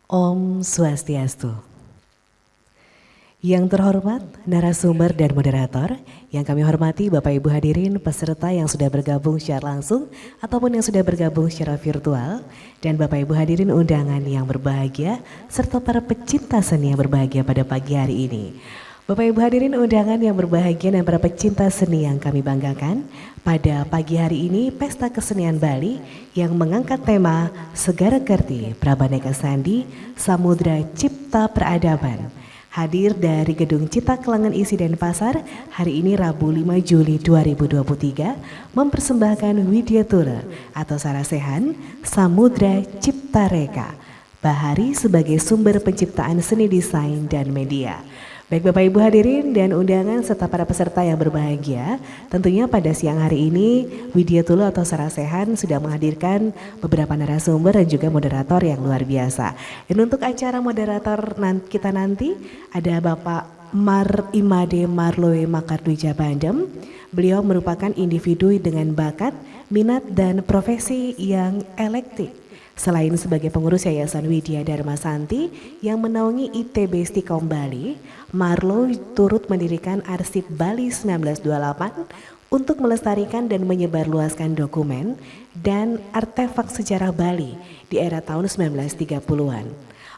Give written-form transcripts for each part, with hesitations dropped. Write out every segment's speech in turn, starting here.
Om Swastiastu. Yang terhormat, narasumber dan moderator, yang kami hormati Bapak Ibu hadirin peserta yang sudah bergabung secara langsung ataupun yang sudah bergabung secara virtual, dan Bapak Ibu hadirin undangan yang berbahagia, serta para pecinta seni yang berbahagia pada pagi hari ini. Bapak Ibu hadirin undangan yang berbahagia dan para pecinta seni yang kami banggakan, pada pagi hari ini Pesta Kesenian Bali yang mengangkat tema Segara Kerti Prabaneka Sandi Samudra Cipta Peradaban. Hadir dari Gedung Cita Kelangan Isi Denpasar hari ini Rabu 5 Juli 2023 mempersembahkan Widyatura atau Sarasehan Samudra Cipta Reka. Bahari sebagai sumber penciptaan seni desain dan media. Baik Bapak Ibu hadirin dan undangan serta para peserta yang berbahagia, tentunya pada siang hari ini Widyatura atau Sarasehan sudah menghadirkan beberapa narasumber dan juga moderator yang luar biasa. Dan untuk acara moderator kita nanti ada Bapak Mar Imade Marlowe Makardwija Bandem. Beliau merupakan individu dengan bakat, minat dan profesi yang elektif. Selain sebagai pengurus Yayasan Widya Dharma Santi yang menaungi ITB Stikom Bali, Marlo turut mendirikan Arsip Bali 1928 untuk melestarikan dan menyebarluaskan dokumen dan artefak sejarah Bali di era tahun 1930-an.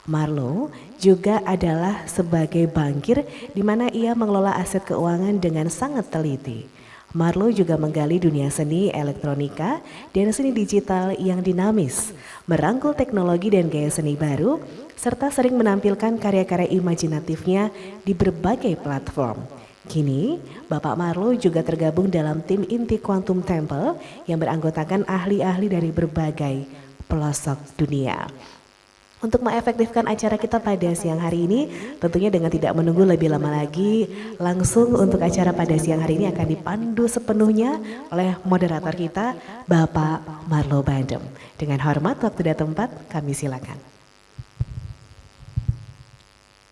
Marlo juga adalah sebagai bankir di mana ia mengelola aset keuangan dengan sangat teliti. Marlo juga menggali dunia seni elektronika dan seni digital yang dinamis, merangkul teknologi dan gaya seni baru, serta sering menampilkan karya-karya imajinatifnya di berbagai platform. Kini, Bapak Marlo juga tergabung dalam tim inti Quantum Temple yang beranggotakan ahli-ahli dari berbagai pelosok dunia. Untuk mengefektifkan acara kita pada siang hari ini, tentunya dengan tidak menunggu lebih lama lagi, langsung untuk acara pada siang hari ini akan dipandu sepenuhnya oleh moderator kita, Bapak Marlo Bandem. Dengan hormat, waktu dan tempat, kami silakan.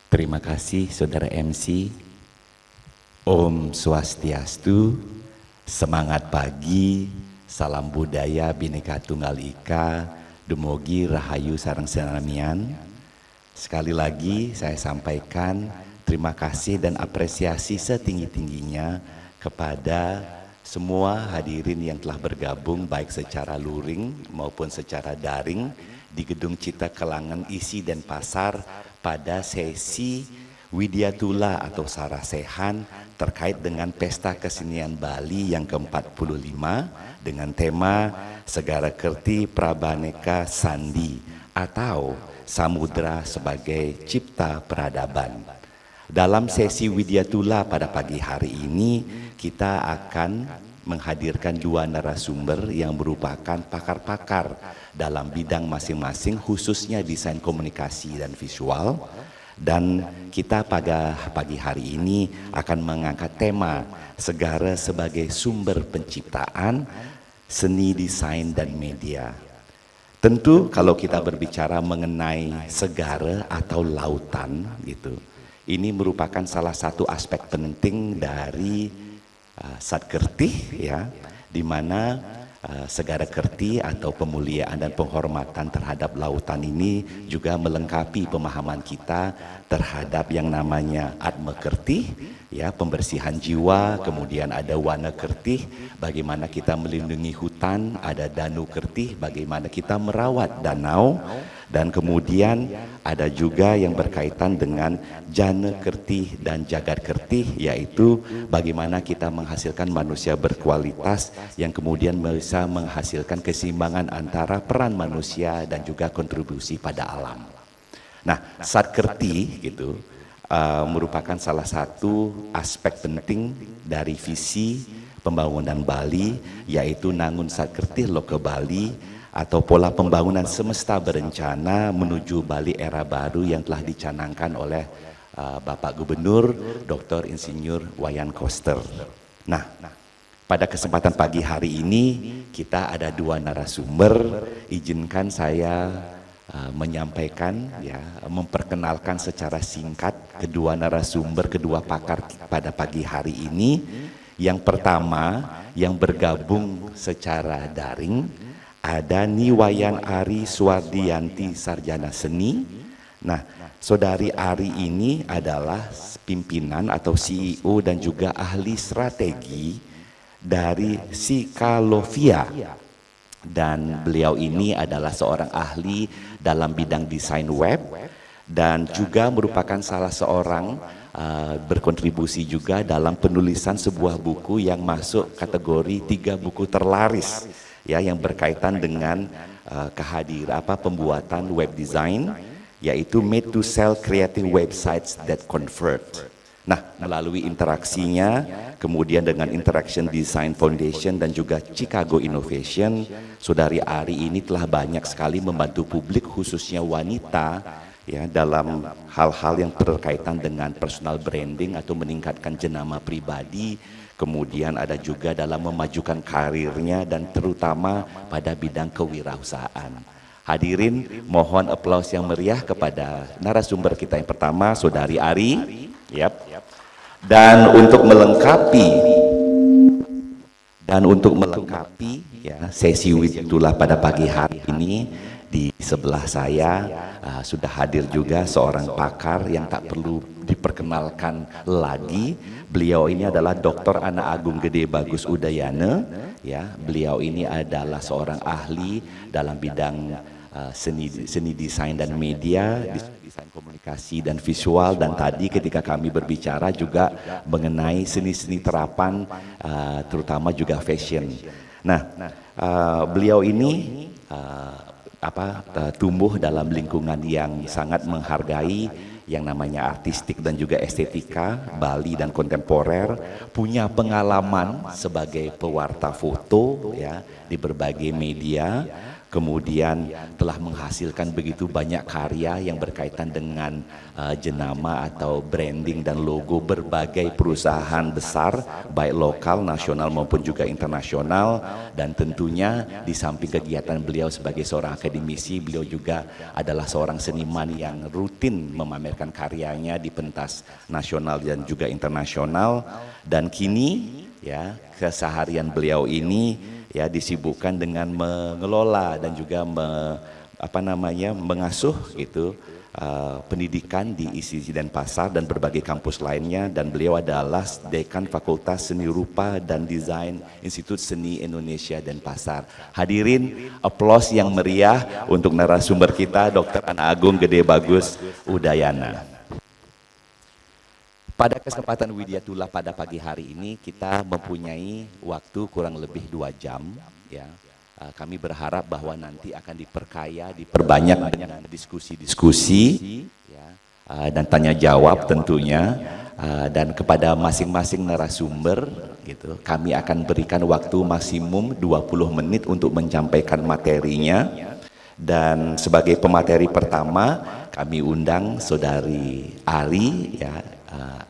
Terima kasih Saudara MC. Om Swastiastu, semangat pagi, salam budaya Bhinneka Tunggal Ika, Dumogi Rahayu Sareng Senamian. Sekali lagi saya sampaikan terima kasih dan apresiasi setinggi-tingginya kepada semua hadirin yang telah bergabung baik secara luring maupun secara daring di Gedung Cita Kelangan Isi Denpasar pada sesi Widyatura atau Sarasehan terkait dengan Pesta Kesenian Bali yang ke-45 dengan tema Segara Kerti Prabaneka Sandi atau Samudra sebagai Cipta Peradaban. Dalam sesi Widyatura pada pagi hari ini kita akan menghadirkan dua narasumber yang merupakan pakar-pakar dalam bidang masing-masing khususnya desain komunikasi dan visual. Dan kita pada pagi hari ini akan mengangkat tema Segara sebagai sumber penciptaan seni desain dan media. Tentu kalau kita berbicara mengenai segara atau lautan gitu, ini merupakan salah satu aspek penting dari Satkerti ya, di mana Segara Kerti atau pemuliaan dan penghormatan terhadap lautan ini juga melengkapi pemahaman kita terhadap yang namanya Atma Kerti, ya, pembersihan jiwa, kemudian ada Wana Kerti, bagaimana kita melindungi hutan, ada Danu Kerti, bagaimana kita merawat danau, dan kemudian ada juga yang berkaitan dengan Jana Kerti dan Jagat Kerti, yaitu bagaimana kita menghasilkan manusia berkualitas yang kemudian bisa menghasilkan keseimbangan antara peran manusia dan juga kontribusi pada alam. Nah, Satkerti gitu merupakan salah satu aspek penting dari visi pembangunan Bali, yaitu Nangun Satkerti Loka Bali atau pola pembangunan semesta berencana menuju Bali era baru yang telah dicanangkan oleh Bapak Gubernur Dr. Insinyur Wayan Koster. Nah, pada kesempatan pagi hari ini kita ada dua narasumber, izinkan saya menyampaikan ya, memperkenalkan secara singkat kedua narasumber, kedua pakar pada pagi hari ini. Yang pertama yang bergabung secara daring ada Niwayan Ari Swardianti Sarjana Seni Nah, Saudari Ari ini adalah pimpinan atau CEO dan juga ahli strategi dari Sikalovia. Dan beliau ini adalah seorang ahli dalam bidang desain web dan juga merupakan salah seorang berkontribusi juga dalam penulisan sebuah buku yang masuk kategori 3 buku terlaris ya, yang berkaitan dengan pembuatan web design, yaitu Made to Sell Creative Websites That Convert. Nah, melalui interaksinya, kemudian dengan Interaction Design Foundation dan juga Chicago Innovation, Saudari Ari ini telah banyak sekali membantu publik khususnya wanita ya dalam hal-hal yang berkaitan dengan personal branding atau meningkatkan jenama pribadi, kemudian ada juga dalam memajukan karirnya dan terutama pada bidang kewirausahaan. Hadirin, mohon aplaus yang meriah kepada narasumber kita yang pertama, Saudari Ari. Yap. Dan untuk melengkapi ya sesi itulah pada pagi hari ini, di sebelah saya sudah hadir juga seorang pakar yang tak perlu diperkenalkan lagi. Beliau ini adalah Dr. Ana Agung Gede Bagus Udayana ya. Beliau ini adalah seorang ahli dalam bidang seni desain dan media, desain komunikasi dan visual, dan tadi ketika kami berbicara juga mengenai seni-seni terapan terutama juga fashion. Nah, beliau ini tumbuh dalam lingkungan yang sangat menghargai yang namanya artistik dan juga estetika Bali dan kontemporer, punya pengalaman sebagai pewarta foto ya di berbagai media, kemudian telah menghasilkan begitu banyak karya yang berkaitan dengan jenama atau branding dan logo berbagai perusahaan besar baik lokal, nasional maupun juga internasional. Dan tentunya di samping kegiatan beliau sebagai seorang akademisi, beliau juga adalah seorang seniman yang rutin memamerkan karyanya di pentas nasional dan juga internasional. Dan kini ya keseharian beliau ini ya disibukkan dengan mengelola dan juga mengasuh gitu pendidikan di ICC Denpasar dan berbagai kampus lainnya, dan beliau adalah Dekan Fakultas Seni Rupa dan Desain Institut Seni Indonesia Denpasar. Hadirin, aplaus yang meriah untuk narasumber kita Dr. Ana Agung Gede Bagus Udayana. Pada kesempatan Widyatullah pada pagi hari ini kita mempunyai waktu kurang lebih 2 jam ya. Kami berharap bahwa nanti akan diperbanyak dengan diskusi-diskusi ya, dan tanya jawab tentunya, dan kepada masing-masing narasumber gitu kami akan berikan waktu maksimum 20 menit untuk menyampaikan materinya. Dan sebagai pemateri pertama kami undang Saudari Ari ya.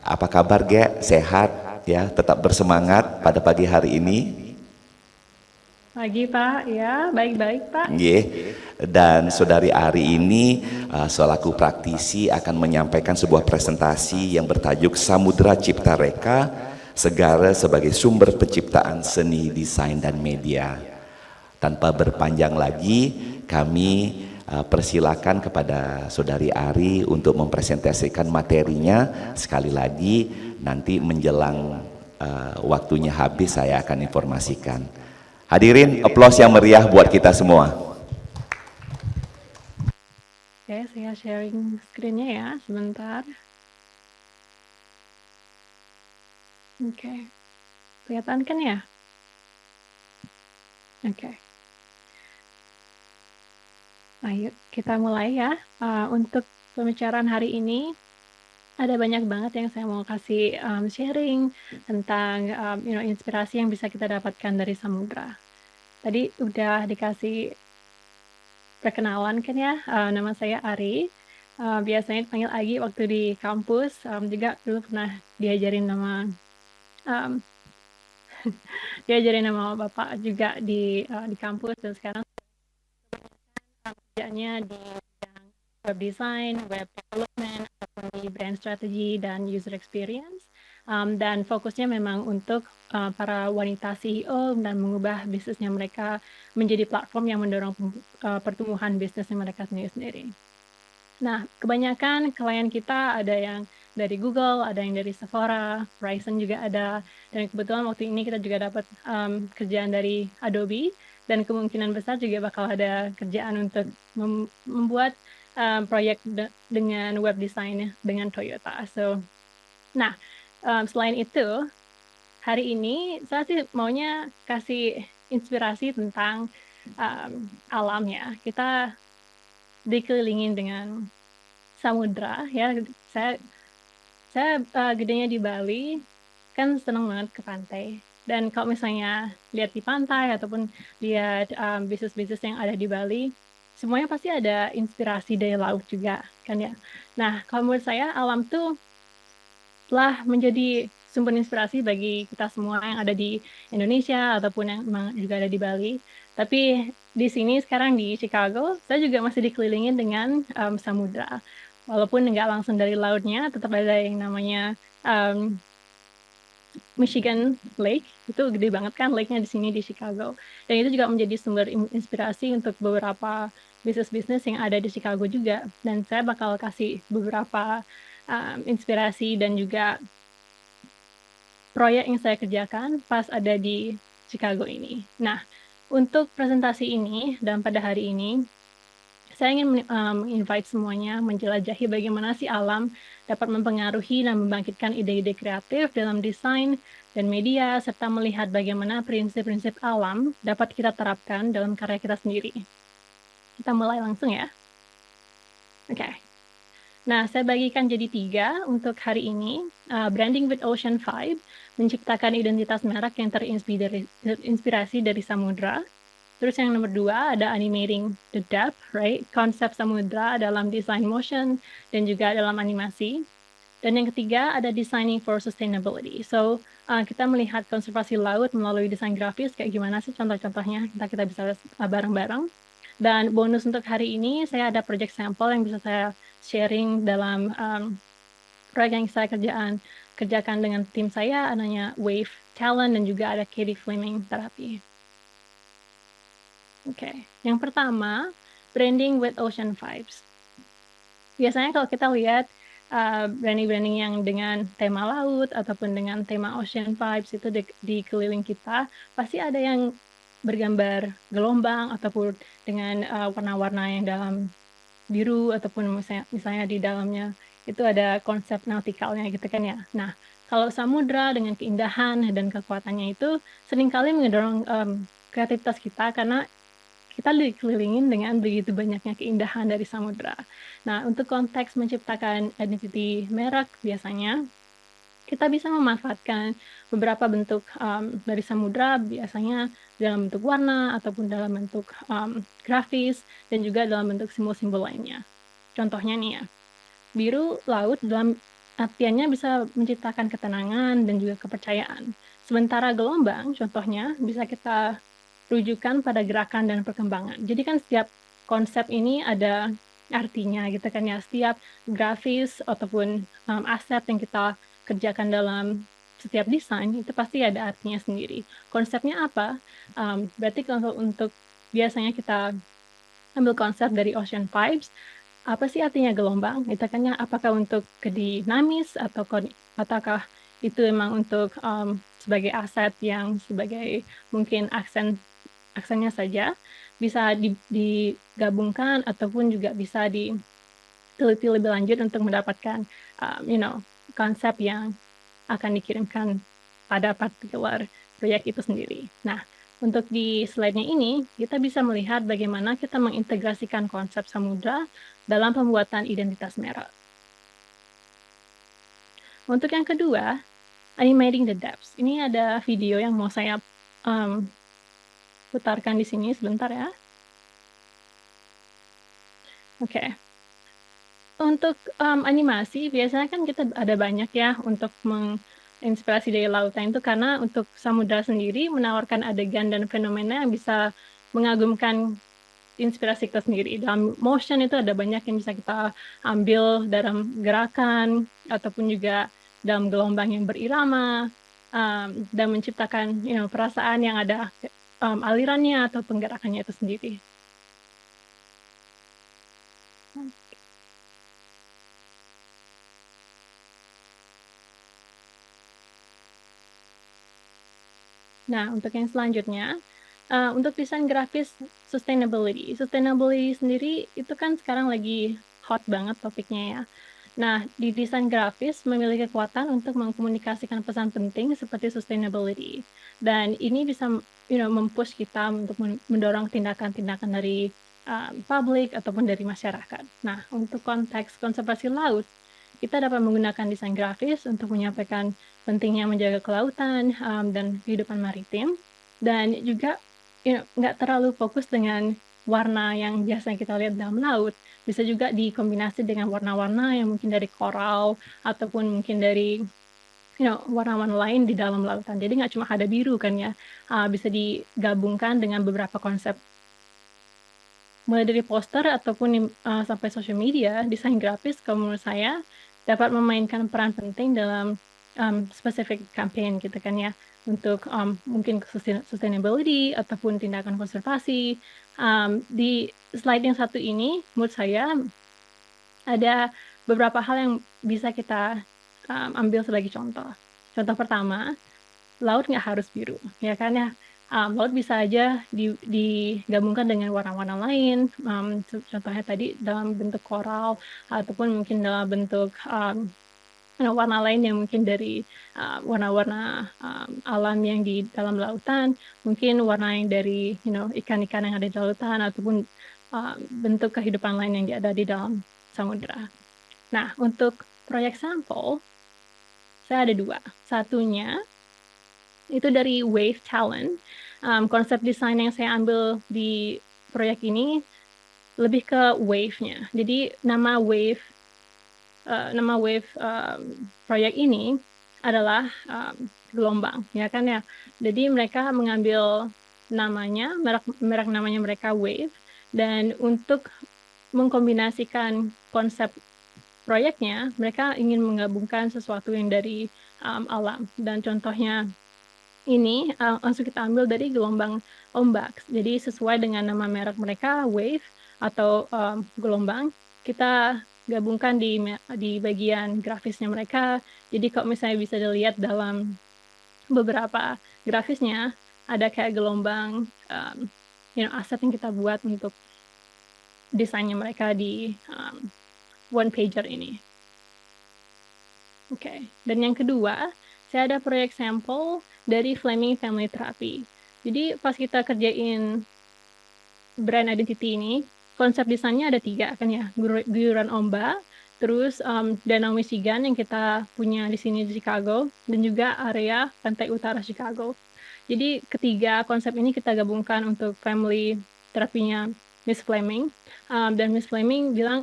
Apa kabar Ge? Sehat ya, tetap bersemangat pada pagi hari ini. Pagi Pak, ya baik-baik Pak. Dan Saudari Ari ini selaku praktisi akan menyampaikan sebuah presentasi yang bertajuk Samudra Cipta Reka, Segara sebagai Sumber Penciptaan Seni, Desain, dan Media. Tanpa berpanjang lagi, kami persilakan kepada Saudari Ari untuk mempresentasikan materinya. Sekali lagi nanti menjelang waktunya habis saya akan informasikan. Hadirin, aplaus yang meriah buat kita semua. Oke, saya sharing screen-nya ya, sebentar. Oke, kelihatan kan ya? Oke. Ayo kita mulai ya. Untuk pembicaraan hari ini ada banyak banget yang saya mau kasih sharing tentang inspirasi yang bisa kita dapatkan dari samudra. Tadi udah dikasih perkenalan kan ya, nama saya Ari. Biasanya dipanggil Agi waktu di kampus, juga dulu pernah diajarin nama diajarin nama bapak juga di kampus, dan sekarang kerjanya di bidang web design, web development, ataupun di brand strategy dan user experience. Dan fokusnya memang untuk para wanita CEO dan mengubah bisnisnya mereka menjadi platform yang mendorong pertumbuhan bisnisnya mereka sendiri-sendiri. Nah, kebanyakan klien kita ada yang dari Google, ada yang dari Sephora, Verizon juga ada, dan kebetulan waktu ini kita juga dapat kerjaan dari Adobe, dan kemungkinan besar juga bakal ada kerjaan untuk membuat proyek dengan web design dengan Toyota. Nah, selain itu, hari ini saya sih maunya kasih inspirasi tentang alam ya. Kita dikelilingin dengan samudra ya. Saya gedenya di Bali, kan seneng banget ke pantai. Dan kalau misalnya lihat di pantai ataupun lihat bisnis-bisnis yang ada di Bali, semuanya pasti ada inspirasi dari laut juga kan ya. Nah, kalau menurut saya alam tuh telah menjadi sumber inspirasi bagi kita semua yang ada di Indonesia ataupun yang memang juga ada di Bali. Tapi di sini sekarang di Chicago, saya juga masih dikelilingin dengan samudra. Walaupun nggak langsung dari lautnya, tetap ada yang namanya Michigan Lake. Itu gede banget kan lake-nya di sini di Chicago. Dan itu juga menjadi sumber inspirasi untuk beberapa bisnis-bisnis yang ada di Chicago juga. Dan saya bakal kasih beberapa inspirasi dan juga proyek yang saya kerjakan pas ada di Chicago ini. Nah, untuk presentasi ini dan pada hari ini, saya ingin invite semuanya menjelajahi bagaimana sih alam dapat mempengaruhi dan membangkitkan ide-ide kreatif dalam desain dan media, serta melihat bagaimana prinsip-prinsip alam dapat kita terapkan dalam karya kita sendiri. Kita mulai langsung ya. Oke. Nah, saya bagikan jadi 3 untuk hari ini. Branding with Ocean Vibe, menciptakan identitas merek yang terinspirasi dari samudra. Terus yang nomor 2 ada animating the depth, right? Konsep samudra dalam design motion dan juga dalam animasi. Dan yang ketiga ada designing for sustainability. So, kita melihat konservasi laut melalui desain grafis, kayak gimana sih contoh-contohnya, kita bisa bareng-bareng. Dan bonus untuk hari ini, saya ada project sampel yang bisa saya sharing dalam proyek yang saya kerjakan dengan tim saya, namanya Wave Talent, dan juga ada Katie Fleming Therapy. Oke, yang pertama, branding with ocean vibes. Biasanya kalau kita lihat branding-branding yang dengan tema laut ataupun dengan tema ocean vibes itu di keliling kita, pasti ada yang bergambar gelombang ataupun dengan warna-warna yang dalam biru ataupun misalnya di dalamnya itu ada konsep nauticalnya gitu kan ya. Nah, kalau samudra dengan keindahan dan kekuatannya itu seringkali mendorong kreativitas kita karena kita dikelilingin dengan begitu banyaknya keindahan dari samudra. Nah, untuk konteks menciptakan identity merek biasanya kita bisa memanfaatkan beberapa bentuk dari samudra, biasanya dalam bentuk warna ataupun dalam bentuk grafis dan juga dalam bentuk simbol-simbol lainnya. Contohnya nih ya, biru laut dalam artiannya bisa menciptakan ketenangan dan juga kepercayaan. Sementara gelombang, contohnya bisa kita rujukan pada gerakan dan perkembangan. Jadi kan setiap konsep ini ada artinya gitu kan ya. Setiap grafis ataupun aset yang kita kerjakan dalam setiap desain itu pasti ada artinya sendiri. Konsepnya apa? Berarti kalau untuk biasanya kita ambil konsep dari ocean vibes, apa sih artinya gelombang? Itu kan ya, apakah untuk dinamis ataukah itu memang untuk sebagai aset yang sebagai mungkin aksennya saja bisa digabungkan ataupun juga bisa diteliti lebih lanjut untuk mendapatkan konsep yang akan dikirimkan pada particular proyek itu sendiri. Nah, untuk di slide-nya ini, kita bisa melihat bagaimana kita mengintegrasikan konsep samudra dalam pembuatan identitas merek. Untuk yang kedua, animating the depths. Ini ada video yang mau saya putarkan di sini sebentar ya. Oke. Untuk animasi, biasanya kan kita ada banyak ya untuk menginspirasi dari lautan itu karena untuk samudra sendiri menawarkan adegan dan fenomena yang bisa mengagumkan inspirasi kita sendiri. Dalam motion itu ada banyak yang bisa kita ambil dalam gerakan ataupun juga dalam gelombang yang berirama dan menciptakan perasaan yang ada alirannya atau penggerakannya itu sendiri. Nah, untuk yang selanjutnya, untuk desain grafis sustainability. Sustainability sendiri itu kan sekarang lagi hot banget topiknya ya. Nah, di desain grafis memiliki kekuatan untuk mengkomunikasikan pesan penting seperti sustainability. Dan ini bisa mempush kita untuk mendorong tindakan-tindakan dari publik ataupun dari masyarakat. Nah, untuk konteks konservasi laut, kita dapat menggunakan desain grafis untuk menyampaikan pentingnya menjaga kelautan dan kehidupan maritim, dan juga nggak terlalu fokus dengan warna yang biasanya kita lihat dalam laut. Bisa juga dikombinasi dengan warna-warna yang mungkin dari koral ataupun mungkin dari warna-warna lain di dalam lautan. Jadi nggak cuma ada biru kan ya, bisa digabungkan dengan beberapa konsep. Mulai dari poster ataupun sampai social media, desain grafis kalau menurut saya dapat memainkan peran penting dalam specific campaign gitu kan ya, untuk mungkin sustainability ataupun tindakan konservasi. Di slide yang satu ini menurut saya ada beberapa hal yang bisa kita ambil sebagai contoh. Contoh pertama, laut nggak harus biru, ya kan ya. Laut bisa aja digabungkan dengan warna-warna lain, contohnya tadi dalam bentuk koral ataupun mungkin dalam bentuk warna lain yang mungkin dari warna-warna alam yang di dalam lautan, mungkin warna yang dari ikan-ikan yang ada di lautan ataupun bentuk kehidupan lain yang ada di dalam samudera. Nah, untuk proyek sampel saya ada 2. Satunya itu dari Wave Talent. Konsep desain yang saya ambil di proyek ini lebih ke wave-nya. Jadi nama wave proyek ini adalah gelombang, ya kan ya. Jadi mereka mengambil namanya, merek namanya mereka Wave, dan untuk mengkombinasikan konsep proyeknya, mereka ingin menggabungkan sesuatu yang dari alam. Dan contohnya ini langsung kita ambil dari gelombang ombak. Jadi sesuai dengan nama merek mereka, Wave atau gelombang, kita gabungkan di bagian grafisnya mereka. Jadi kalau misalnya bisa dilihat dalam beberapa grafisnya, ada kayak gelombang aset yang kita buat untuk desainnya mereka di one pager ini. Oke, dan yang kedua, saya ada proyek sampel dari Fleming Family Therapy. Jadi pas kita kerjain brand identity ini, konsep desainnya ada 3 kan ya, guyuran ombak, terus Danau Michigan yang kita punya di sini di Chicago, dan juga area pantai utara Chicago. Jadi ketiga konsep ini kita gabungkan untuk family terapinya Miss Fleming, dan Miss Fleming bilang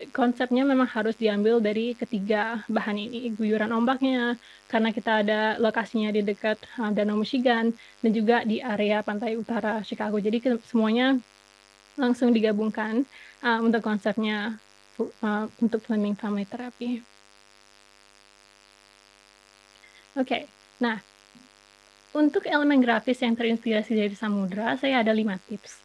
konsepnya memang harus diambil dari ketiga bahan ini, guyuran ombaknya, karena kita ada lokasinya di dekat Danau Michigan, dan juga di area pantai utara Chicago. Jadi semuanya langsung digabungkan untuk konsepnya untuk Fleming Family Therapy. Oke, nah untuk elemen grafis yang terinspirasi dari samudra, saya ada 5 tips.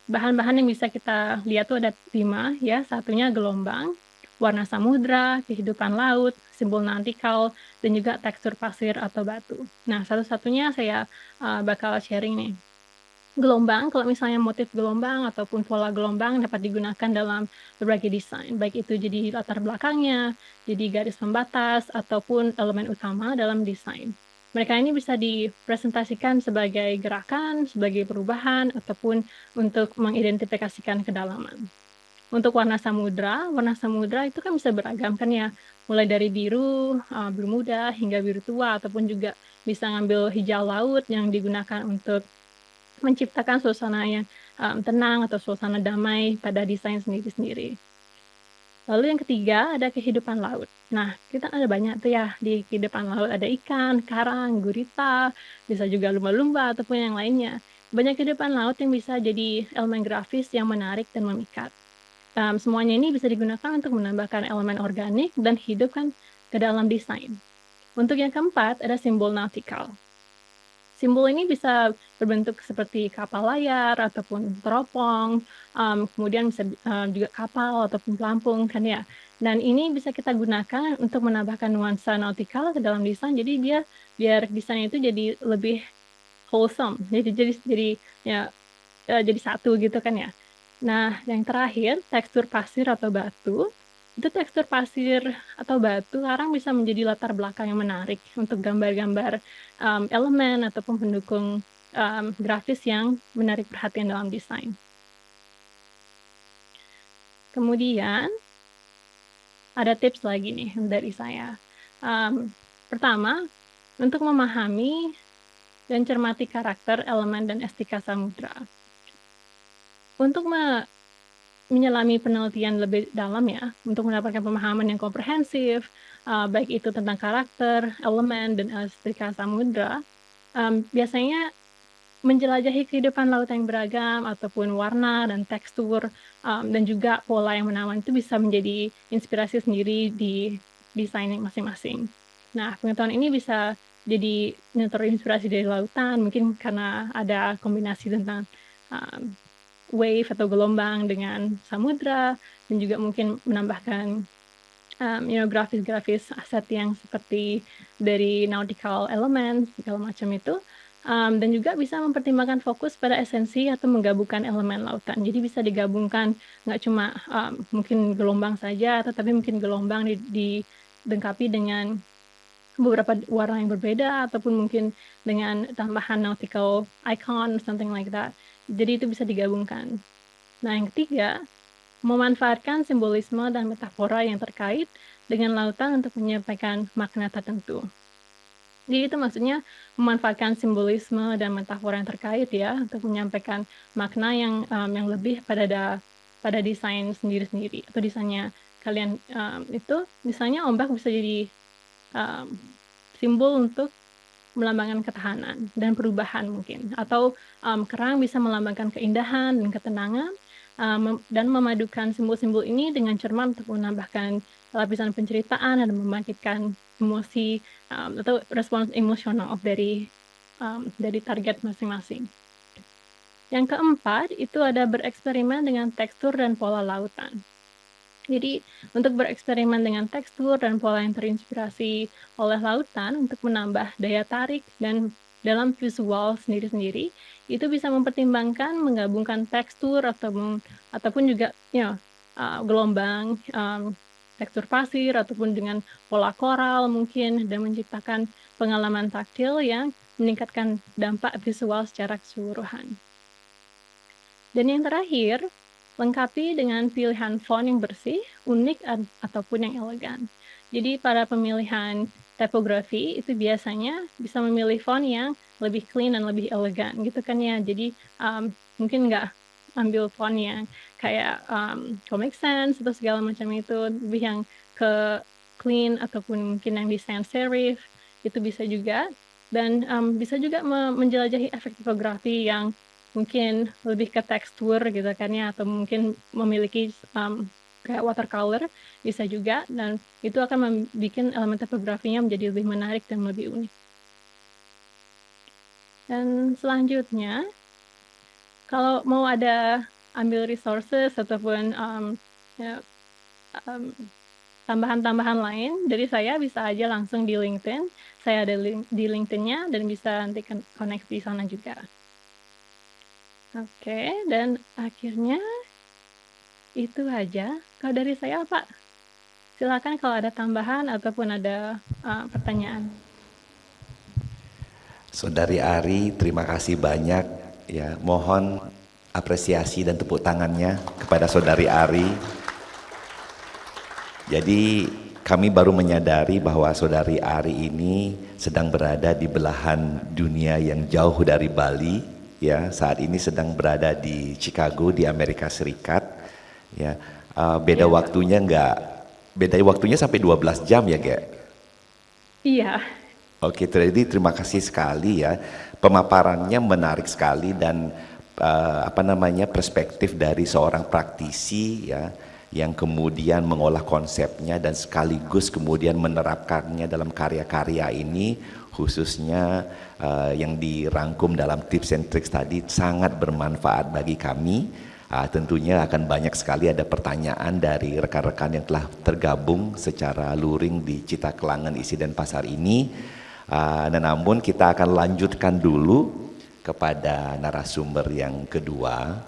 Bahan-bahan yang bisa kita lihat tuh ada 5 ya. Satunya gelombang, warna samudra, kehidupan laut, simbol nautikal, dan juga tekstur pasir atau batu. Nah, satu-satunya saya bakal sharing nih. Gelombang, kalau misalnya motif gelombang ataupun pola gelombang dapat digunakan dalam berbagai desain, baik itu jadi latar belakangnya, jadi garis pembatas, ataupun elemen utama dalam desain. Mereka ini bisa dipresentasikan sebagai gerakan, sebagai perubahan, ataupun untuk mengidentifikasikan kedalaman. Untuk warna samudra itu kan bisa beragam kan ya, mulai dari biru, biru muda, hingga biru tua, ataupun juga bisa ngambil hijau laut yang digunakan untuk menciptakan suasana yang tenang atau suasana damai pada desain sendiri-sendiri. Lalu yang ketiga ada kehidupan laut. Nah, kita ada banyak tuh ya di kehidupan laut, ada ikan, karang, gurita, bisa juga lumba-lumba ataupun yang lainnya. Banyak kehidupan laut yang bisa jadi elemen grafis yang menarik dan memikat. Semuanya ini bisa digunakan untuk menambahkan elemen organik dan hidup kan ke dalam desain. Untuk yang keempat ada simbol nautikal. Simbol ini bisa berbentuk seperti kapal layar ataupun teropong, kemudian bisa juga kapal ataupun pelampung kan ya. Dan ini bisa kita gunakan untuk menambahkan nuansa nautikal ke dalam desain. Jadi biar desain itu jadi lebih wholesome. Jadi ya jadi satu gitu kan ya. Nah, yang terakhir tekstur pasir atau batu. Itu tekstur pasir atau batu sekarang bisa menjadi latar belakang yang menarik untuk gambar-gambar elemen ataupun pendukung grafis yang menarik perhatian dalam desain. Kemudian ada tips lagi nih dari saya. Pertama, untuk memahami dan cermati karakter, elemen, dan estetika samudra. Untuk menyelami penelitian lebih dalam ya, untuk mendapatkan pemahaman yang komprehensif, baik itu tentang karakter, elemen, dan estetika samudra, biasanya menjelajahi kehidupan laut yang beragam, ataupun warna dan tekstur, dan juga pola yang menawan itu bisa menjadi inspirasi sendiri di desain masing-masing. Nah, pengetahuan ini bisa jadi terinspirasi dari lautan, mungkin karena ada kombinasi tentang wave atau gelombang dengan samudra, dan juga mungkin menambahkan grafis-grafis aset yang seperti dari nautical element segala macam itu, dan juga bisa mempertimbangkan fokus pada esensi atau menggabungkan elemen lautan. Jadi bisa digabungkan nggak cuma mungkin gelombang saja, tetapi mungkin gelombang dilengkapi dengan beberapa warna yang berbeda, ataupun mungkin dengan tambahan nautical icon, something like that. Jadi itu bisa digabungkan. Nah, yang ketiga, memanfaatkan simbolisme dan metafora yang terkait dengan lautan untuk menyampaikan makna tertentu. Jadi itu maksudnya memanfaatkan simbolisme dan metafora yang terkait ya, untuk menyampaikan makna yang lebih pada desain sendiri-sendiri, atau desainnya kalian. Itu misalnya ombak bisa jadi simbol untuk melambangkan ketahanan dan perubahan mungkin, atau kerang bisa melambangkan keindahan dan ketenangan, dan memadukan simbol-simbol ini dengan cermat untuk menambahkan lapisan penceritaan dan membangkitkan emosi atau respons emosional dari target masing-masing. Yang keempat itu ada bereksperimen dengan tekstur dan pola lautan. Jadi untuk bereksperimen dengan tekstur dan pola yang terinspirasi oleh lautan untuk menambah daya tarik dan dalam visual sendiri-sendiri, itu bisa mempertimbangkan menggabungkan tekstur ataupun juga gelombang, tekstur pasir, ataupun dengan pola koral mungkin, dan menciptakan pengalaman taktil yang meningkatkan dampak visual secara keseluruhan. Dan yang terakhir, lengkapi dengan pilihan font yang bersih, unik, ataupun yang elegan. Jadi pada pemilihan typography itu biasanya bisa memilih font yang lebih clean dan lebih elegan gitu kan ya. Jadi mungkin nggak ambil font yang kayak Comic Sans atau segala macam itu, lebih yang ke clean ataupun mungkin yang di sans serif itu bisa juga. Dan bisa juga menjelajahi efek tipografi yang mungkin lebih ke tekstur gitu kan ya, atau mungkin memiliki kayak watercolor bisa juga, dan itu akan membuat elemen tipografinya menjadi lebih menarik dan lebih unik. Dan selanjutnya, kalau mau ada ambil resources ataupun tambahan-tambahan lain dari saya, bisa aja langsung di LinkedIn. Saya ada link di LinkedIn-nya dan bisa nanti connect di sana juga. Oke, dan akhirnya itu aja. Kalau dari saya, Pak, silakan kalau ada tambahan ataupun ada pertanyaan. Saudari Ari, terima kasih banyak ya. Mohon apresiasi dan tepuk tangannya kepada Saudari Ari. Jadi kami baru menyadari bahwa Saudari Ari ini sedang berada di belahan dunia yang jauh dari Bali. Ya, saat ini sedang berada di Chicago di Amerika Serikat. Ya, beda waktunya sampai 12 jam ya, Gek? Iya. Oke, jadi terima kasih sekali ya. Pemaparannya menarik sekali dan perspektif dari seorang praktisi ya, yang kemudian mengolah konsepnya dan sekaligus kemudian menerapkannya dalam karya-karya ini, khususnya yang dirangkum dalam tips and tricks tadi, sangat bermanfaat bagi kami. Tentunya akan banyak sekali ada pertanyaan dari rekan-rekan yang telah tergabung secara luring di Cita Kelangan Isi Denpasar ini. Namun kita akan lanjutkan dulu kepada narasumber yang kedua.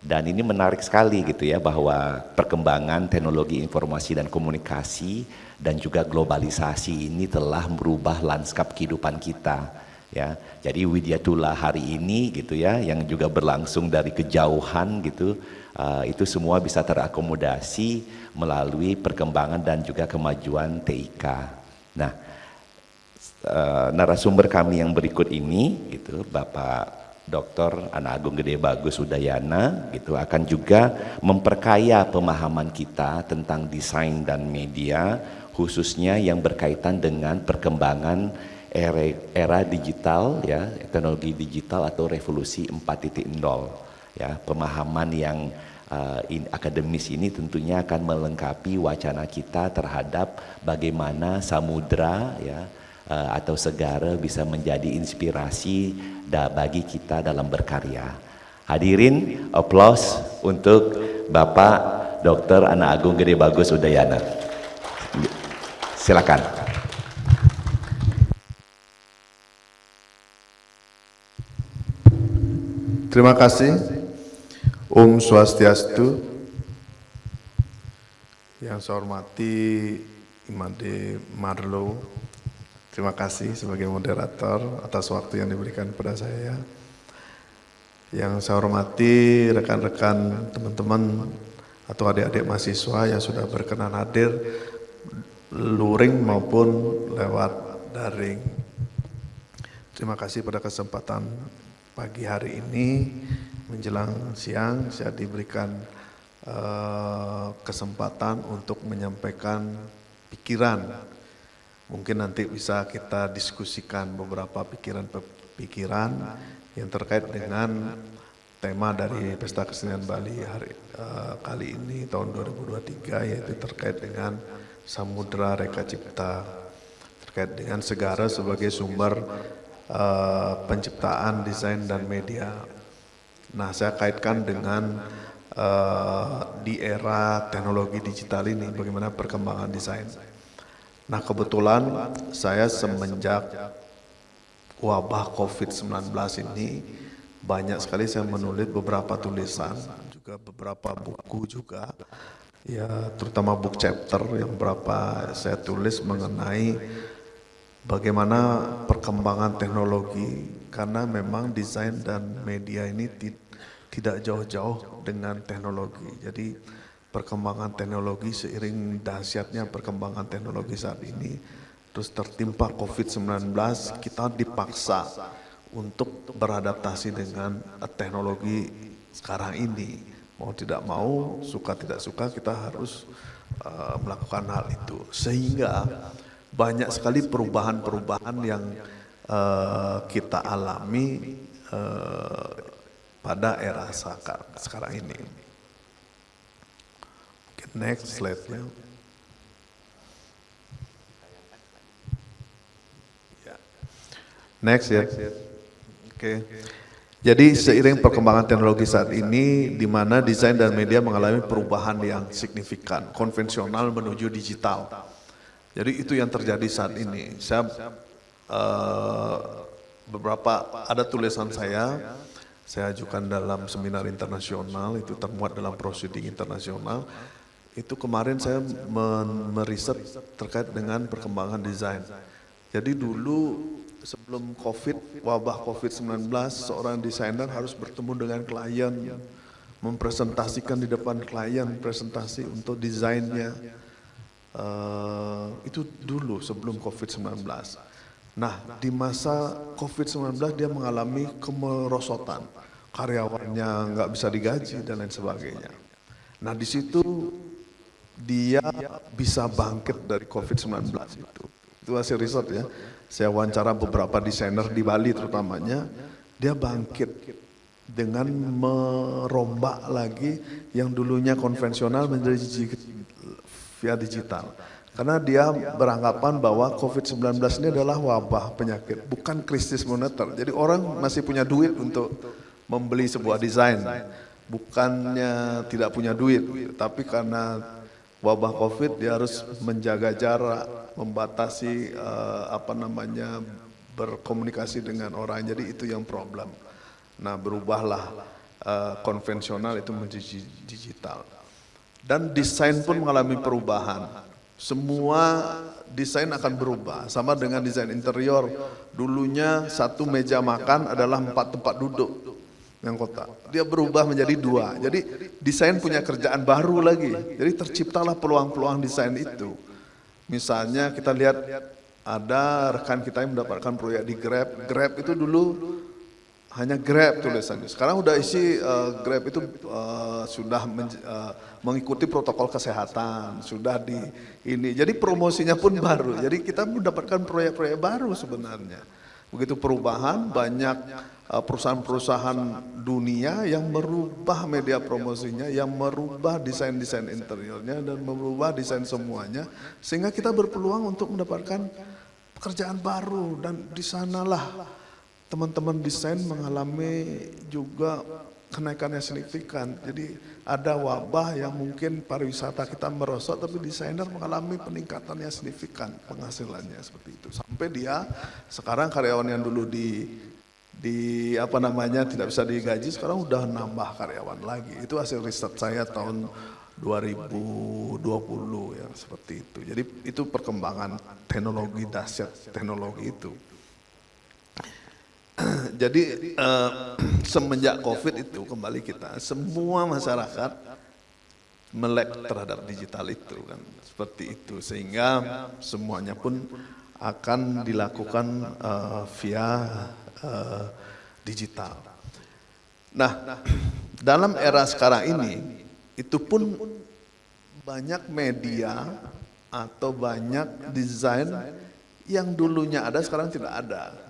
Dan ini menarik sekali gitu ya, bahwa perkembangan teknologi informasi dan komunikasi dan juga globalisasi ini telah merubah lanskap kehidupan kita ya. Jadi Widyatullah hari ini gitu ya, yang juga berlangsung dari kejauhan gitu, itu semua bisa terakomodasi melalui perkembangan dan juga kemajuan TIK. Nah, narasumber kami yang berikut ini gitu, Bapak Dr. Anak Agung Gede Bagus Udayana gitu, akan juga memperkaya pemahaman kita tentang desain dan media, khususnya yang berkaitan dengan perkembangan era digital ya, teknologi digital atau revolusi 4.0 ya. Pemahaman yang akademis ini tentunya akan melengkapi wacana kita terhadap bagaimana samudra ya, atau segara bisa menjadi inspirasi bagi kita dalam berkarya. Hadirin, aplaus untuk Bapak Dr. Anak Agung Gede Bagus Udayana. Silakan. Terima kasih. Om Swastiastu. Yang saya hormati Imade Marlo. Terima kasih sebagai moderator atas waktu yang diberikan kepada saya. Yang saya hormati rekan-rekan teman-teman atau adik-adik mahasiswa yang sudah berkenan hadir luring maupun lewat daring. Terima kasih pada kesempatan pagi hari ini menjelang siang saya diberikan kesempatan untuk menyampaikan pikiran. Mungkin nanti bisa kita diskusikan beberapa pikiran yang terkait dengan tema dari Pesta Kesenian Bali kali ini tahun 2023, yaitu terkait dengan Samudra Reka Cipta, terkait dengan segara sebagai sumber penciptaan desain dan media. Nah, saya kaitkan dengan di era teknologi digital ini bagaimana perkembangan desain. Nah, kebetulan saya semenjak wabah COVID-19 ini banyak sekali saya menulis beberapa tulisan, juga beberapa buku juga, ya terutama book chapter yang berapa saya tulis mengenai bagaimana perkembangan teknologi, karena memang desain dan media ini tidak jauh-jauh dengan teknologi. Jadi perkembangan teknologi seiring dahsyatnya perkembangan teknologi saat ini, terus tertimpa COVID-19, kita dipaksa untuk beradaptasi dengan teknologi sekarang ini. Mau tidak mau, suka tidak suka, kita harus melakukan hal itu. Sehingga banyak sekali perubahan-perubahan yang kita alami pada era sekarang ini. Okay, next slide-nya. Next ya. Oke. Jadi seiring perkembangan teknologi saat ini, di mana desain dan media mengalami perubahan yang signifikan, konvensional menuju digital. Jadi itu yang terjadi saat ini. Saya ada tulisan saya ajukan dalam seminar internasional, itu termuat dalam proceeding internasional. Itu kemarin saya meriset terkait dengan perkembangan desain. Jadi dulu sebelum wabah COVID-19, seorang desainer harus bertemu dengan klien, mempresentasikan di depan klien, presentasi untuk desainnya. Itu dulu sebelum COVID-19. Nah, di masa COVID-19 dia mengalami kemerosotan, karyawannya nggak bisa digaji dan lain sebagainya. Nah, di situ dia bisa bangkit dari COVID-19 itu. Itu hasil riset ya. Saya wawancara beberapa desainer di Bali terutamanya, dia bangkit dengan merombak lagi yang dulunya konvensional menjadi via digital. Karena dia beranggapan bahwa COVID-19 ini adalah wabah penyakit, bukan krisis moneter. Jadi orang masih punya duit untuk membeli sebuah desain, bukannya tidak punya duit, tapi karena wabah COVID dia harus menjaga jarak, membatasi berkomunikasi dengan orang. Jadi itu yang problem. Nah, berubahlah konvensional itu menjadi digital. Dan desain pun mengalami perubahan. Semua desain akan berubah, sama dengan desain interior. Dulunya satu meja makan adalah 4 tempat duduk yang kotak. Dia berubah menjadi 2. Jadi desain punya kerjaan baru lagi. Jadi terciptalah peluang-peluang desain itu. Misalnya kita lihat ada rekan kita yang mendapatkan proyek di Grab. Grab itu dulu hanya Grab tulisannya. Sekarang udah isi Grab itu sudah mengikuti protokol kesehatan, sudah di ini. Jadi promosinya pun baru. Jadi kita mendapatkan proyek-proyek baru sebenarnya. Begitu perubahan, banyak perusahaan-perusahaan dunia yang merubah media promosinya, yang merubah desain-desain interiornya dan merubah desain semuanya, sehingga kita berpeluang untuk mendapatkan pekerjaan baru. Dan di sanalah teman-teman desain mengalami juga kenaikan yang signifikan. Jadi ada wabah yang mungkin pariwisata kita merosot, tapi desainer mengalami peningkatan yang signifikan penghasilannya seperti itu. Sampai dia sekarang karyawan yang dulu di apa namanya tidak bisa digaji, sekarang udah nambah karyawan lagi. Itu hasil riset saya tahun 2020 ya, seperti itu. Jadi itu perkembangan teknologi, dahsyat teknologi itu. Jadi semenjak COVID itu kembali kita semua masyarakat melek terhadap digital itu kan, seperti itu, sehingga semuanya pun akan dilakukan via digital. Nah, dalam era sekarang ini itu pun banyak media atau banyak desain yang dulunya ada sekarang tidak ada.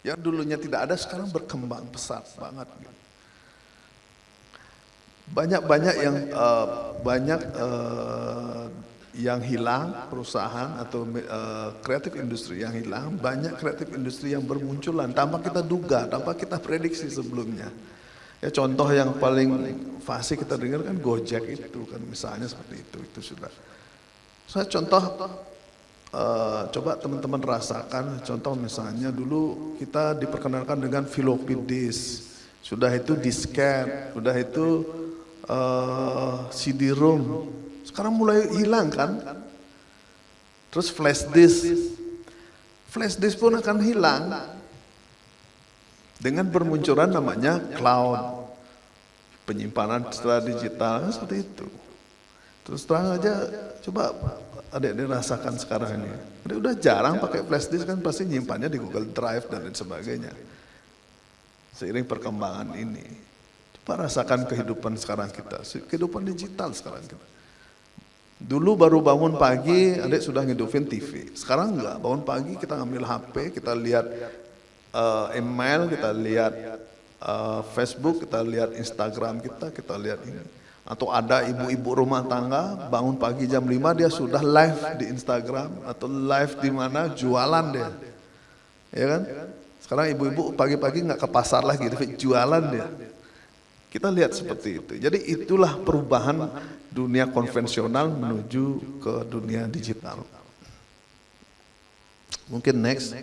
Yang dulunya tidak ada sekarang berkembang pesat banget. Banyak yang hilang perusahaan atau kreatif industri yang hilang, banyak kreatif industri yang bermunculan tanpa kita duga, tanpa kita prediksi sebelumnya. Ya contoh yang paling fasih kita dengar kan Gojek itu kan, misalnya seperti itu sudah. Saya contoh. Coba teman-teman rasakan, contoh misalnya dulu kita diperkenalkan dengan floppy disk, sudah itu disket, sudah itu CD-ROM, sekarang mulai hilang kan. Terus flash disk pun akan hilang dengan bermunculan namanya cloud, penyimpanan secara digital seperti itu. Terus terang aja, coba adik-adik rasakan sekarang ini. Udah jarang pakai flash disk kan, pasti nyimpannya di Google Drive dan lain sebagainya. Seiring perkembangan ini, coba rasakan kehidupan sekarang kita, kehidupan digital sekarang kita. Dulu baru bangun pagi, adik sudah ngidupin TV. Sekarang enggak, bangun pagi kita ngambil HP, kita lihat email, kita lihat Facebook, kita lihat Instagram kita lihat ini. Atau ada ibu-ibu rumah tangga bangun pagi jam 5 dia sudah live di Instagram atau live di mana jualan dia, ya kan? Sekarang ibu-ibu pagi-pagi nggak ke pasar lagi, tapi jualan dia. Kita lihat seperti itu. Jadi itulah perubahan dunia konvensional menuju ke dunia digital. Mungkin next.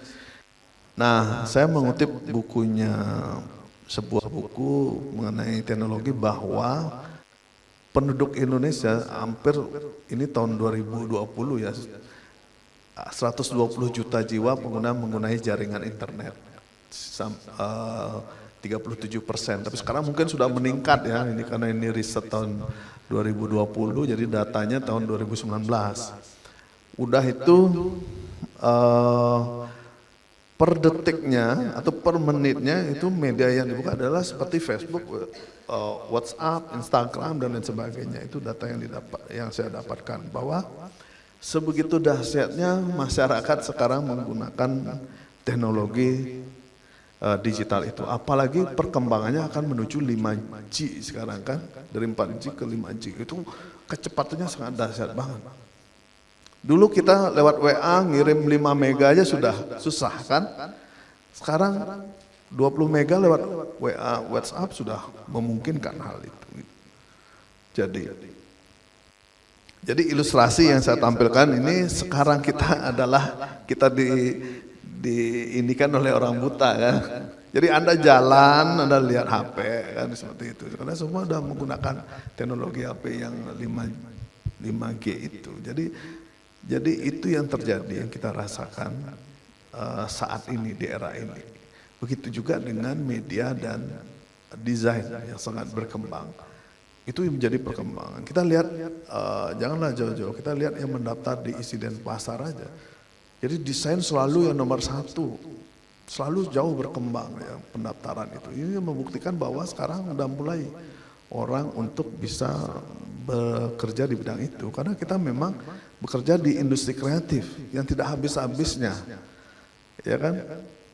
Nah, saya mengutip bukunya, sebuah buku mengenai teknologi, bahwa penduduk Indonesia hampir ini tahun 2020 ya, 120 juta jiwa menggunakan jaringan internet, 37%. Tapi sekarang mungkin sudah meningkat ya, ini karena ini riset tahun 2020, jadi datanya tahun 2019. Udah itu per detiknya atau per menitnya itu media yang dibuka adalah seperti Facebook, WhatsApp, Instagram dan lain sebagainya. Itu data yang saya dapatkan, bahwa sebegitu dahsyatnya masyarakat sekarang menggunakan teknologi digital itu. Apalagi perkembangannya akan menuju 5G sekarang kan, dari 4G ke 5G itu kecepatannya sangat dahsyat banget. Dulu kita lewat WA ngirim 5 mega aja sudah susah kan. Sekarang 20 mega lewat WA, WhatsApp sudah memungkinkan hal itu. Jadi ilustrasi yang saya tampilkan ini sekarang kita adalah kita diinikan oleh orang buta kan. Jadi Anda jalan, Anda lihat HP kan seperti itu. Karena semua sudah menggunakan teknologi HP yang 5G itu. Jadi itu yang terjadi, yang kita rasakan saat ini di era ini. Begitu juga dengan media dan desain yang sangat berkembang. Itu menjadi perkembangan. Kita lihat, janganlah jauh-jauh, kita lihat yang mendaftar di isi Denpasar aja. Jadi desain selalu yang nomor 1, selalu jauh berkembang ya pendaftaran itu. Ini membuktikan bahwa sekarang udah mulai orang untuk bisa bekerja di bidang itu. Karena kita memang bekerja di industri kreatif yang tidak habis-habisnya. Ya kan?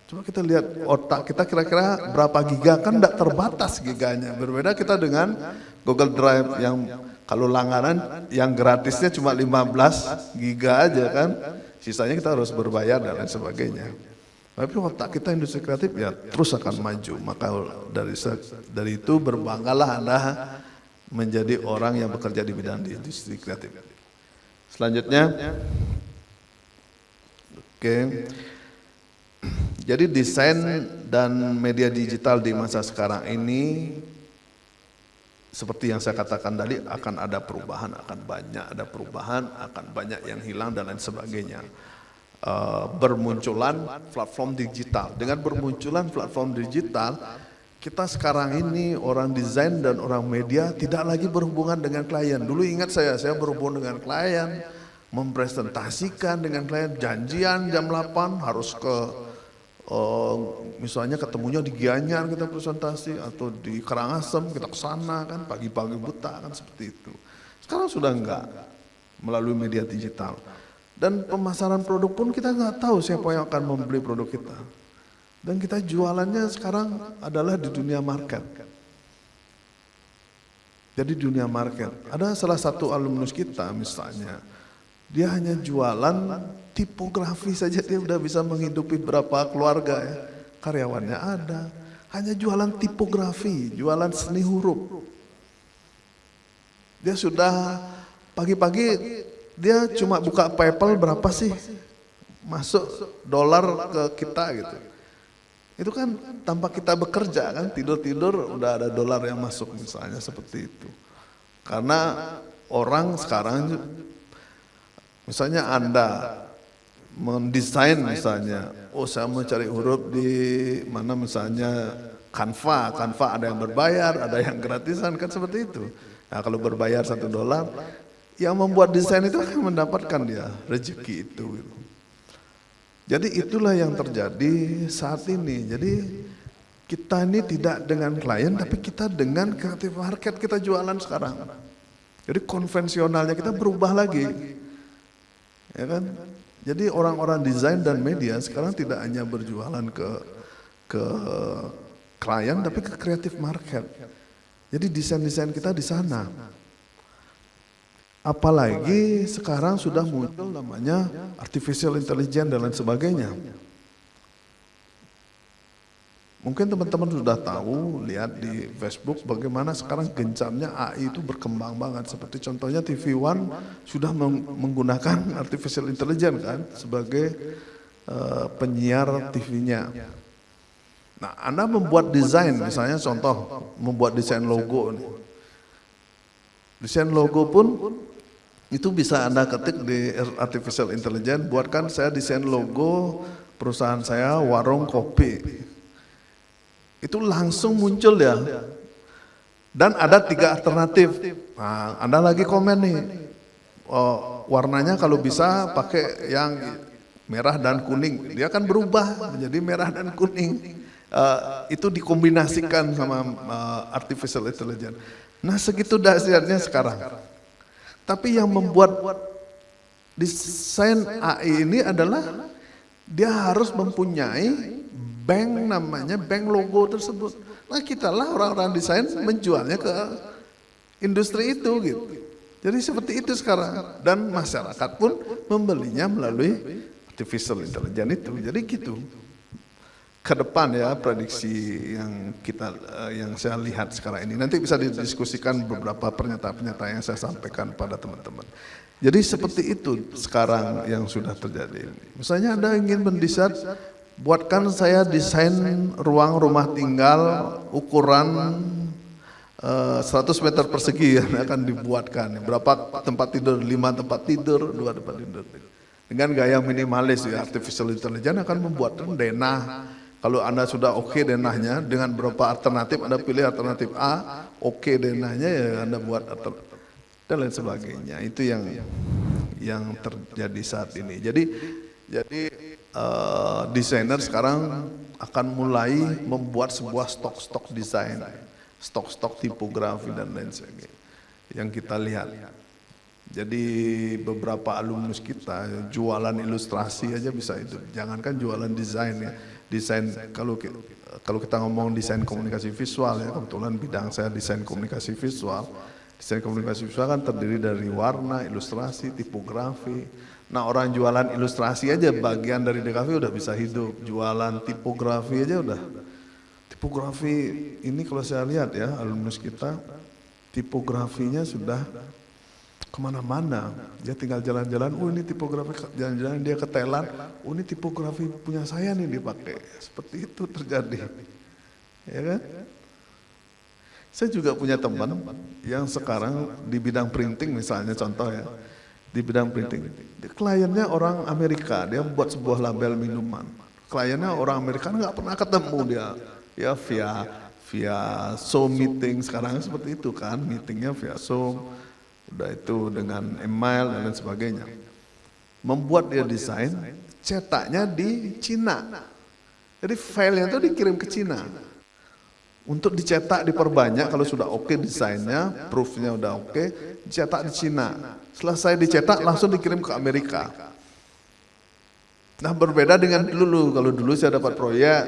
Coba kita lihat otak kita kira-kira berapa giga, kan tidak terbatas giganya. Berbeda kita dengan Google Drive yang kalau langganan yang gratisnya cuma 15 giga aja kan. Sisanya kita harus berbayar dan lain sebagainya. Tapi otak kita industri kreatif ya terus akan maju. Maka dari itu berbanggalah Anda menjadi orang yang bekerja di bidang di industri kreatif. Selanjutnya, oke. Jadi desain dan media digital di masa sekarang ini seperti yang saya katakan tadi akan ada perubahan, akan banyak yang hilang dan lain sebagainya. Bermunculan platform digital. Dengan bermunculan platform digital, kita sekarang ini orang desain dan orang media tidak lagi berhubungan dengan klien. Dulu ingat saya berhubungan dengan klien, mempresentasikan dengan klien, janjian jam 8 harus ke misalnya ketemunya di Gianyar kita presentasi atau di Karangasem kita ke sana kan pagi-pagi buta kan seperti itu. Sekarang sudah enggak, melalui media digital. Dan pemasaran produk pun kita nggak tahu siapa yang akan membeli produk kita. Dan kita jualannya sekarang adalah di dunia market. Jadi dunia market. Ada salah satu alumnus kita misalnya, dia hanya jualan tipografi saja dia udah bisa menghidupi berapa keluarga ya. Karyawannya ada. Hanya jualan tipografi, jualan seni huruf. Dia sudah pagi-pagi dia cuma buka PayPal berapa sih masuk dolar ke kita gitu. Itu kan tanpa kita bekerja kan, tidur-tidur udah ada dolar yang masuk misalnya seperti itu. Karena orang sekarang misalnya Anda mendesain misalnya, saya mau cari huruf di mana misalnya Canva ada yang berbayar, ada yang gratisan kan seperti itu. Nah kalau berbayar $1, yang membuat desain itu akan mendapatkan dia rezeki itu. Jadi itulah yang terjadi saat ini. Jadi kita ini tidak dengan klien, tapi kita dengan kreatif market kita jualan sekarang. Jadi konvensionalnya kita berubah lagi, ya kan? Jadi orang-orang desain dan media sekarang tidak hanya berjualan ke klien, tapi ke kreatif market. Jadi desain-desain kita di sana. Apalagi sekarang sudah muncul namanya artificial intelligence dan lain sebagainya. Mungkin teman-teman sudah tahu, lihat di Facebook bagaimana sekarang gencarnya AI itu berkembang banget. Seperti contohnya TV One sudah menggunakan artificial intelligence kan sebagai penyiar TV-nya. Nah, Anda membuat desain, misalnya contoh membuat desain logo nih. Desain logo pun itu bisa Anda ketik di artificial intelligence, buatkan saya desain logo perusahaan saya warung kopi. Itu langsung muncul ya. Dan ada 3 alternatif. Nah, Anda lagi komen nih. Warnanya kalau bisa pakai yang merah dan kuning. Dia akan berubah menjadi merah dan kuning. Itu dikombinasikan sama artificial intelligence. Nah, segitu dahsyatnya sekarang. Tapi yang membuat desain AI ini adalah dia harus mempunyai bank, namanya bank logo tersebut. Nah, kita lah orang-orang desain menjualnya ke industri itu gitu. Jadi seperti itu sekarang, dan masyarakat pun membelinya melalui artificial intelligence itu. Jadi gitu. Ke depan ya prediksi yang saya lihat sekarang ini. Nanti bisa didiskusikan beberapa pernyataan-pernyataan yang saya sampaikan pada teman-teman. Jadi seperti itu sekarang yang sudah terjadi. Misalnya Anda ingin mendesain buatkan saya desain ruang rumah tinggal ukuran 100 meter persegi yang akan dibuatkan. Berapa tempat tidur? 5 tempat tidur, 2 tempat tidur. Dengan gaya minimalis ya, artificial intelligence akan membuatkan denah. Kalau Anda sudah oke denahnya dengan beberapa alternatif, Anda pilih alternatif A, oke denahnya ya Anda buat dan lain sebagainya. Itu yang terjadi saat ini. Jadi desainer sekarang akan mulai membuat sebuah stok-stok desain, stok-stok tipografi dan lain sebagainya yang kita lihat. Jadi beberapa alumnus kita jualan ilustrasi aja bisa itu. Jangankan jualan desain ya. Desain kalau kita ngomong desain komunikasi visual ya, kebetulan bidang saya desain komunikasi visual. Desain komunikasi visual kan terdiri dari warna, ilustrasi, tipografi. Nah, orang jualan ilustrasi aja bagian dari DKV udah bisa hidup. Jualan tipografi aja udah. Tipografi ini kalau saya lihat ya, alumnus kita tipografinya sudah kemana-mana. Dia tinggal jalan-jalan, oh ini tipografi, jalan-jalan dia ke Thailand, oh ini tipografi punya saya nih dipakai. Seperti itu terjadi, ya kan? Saya juga punya teman yang sekarang di bidang printing misalnya contoh ya, di bidang printing, kliennya orang Amerika, dia buat sebuah label minuman. Kliennya orang Amerika nggak pernah ketemu dia, ya via Zoom meeting sekarang seperti itu kan, meetingnya via Zoom. Udah itu dengan email dan lain sebagainya. Membuat dia desain, cetaknya di Cina. Jadi filenya itu dikirim ke Cina. Untuk dicetak diperbanyak kalau sudah oke desainnya, proofnya udah oke, dicetak di Cina. Selesai dicetak langsung dikirim ke Amerika. Nah berbeda dengan dulu, kalau dulu saya dapat proyek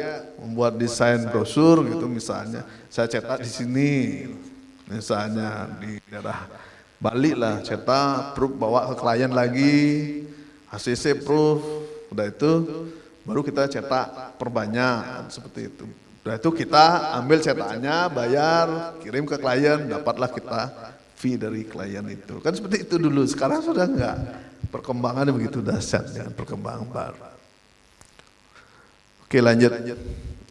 membuat desain brosur gitu misalnya, saya cetak di sini, misalnya di daerah Bali lah, cetak, proof bawa ke klien lagi, ACC proof, udah itu baru kita cetak perbanyak seperti itu. Udah itu kita ambil cetakannya, bayar, kirim ke klien, dapatlah kita fee dari klien itu. Kan seperti itu dulu, sekarang sudah enggak. Perkembangannya begitu dahsyat ya, perkembangan baru. Oke lanjut.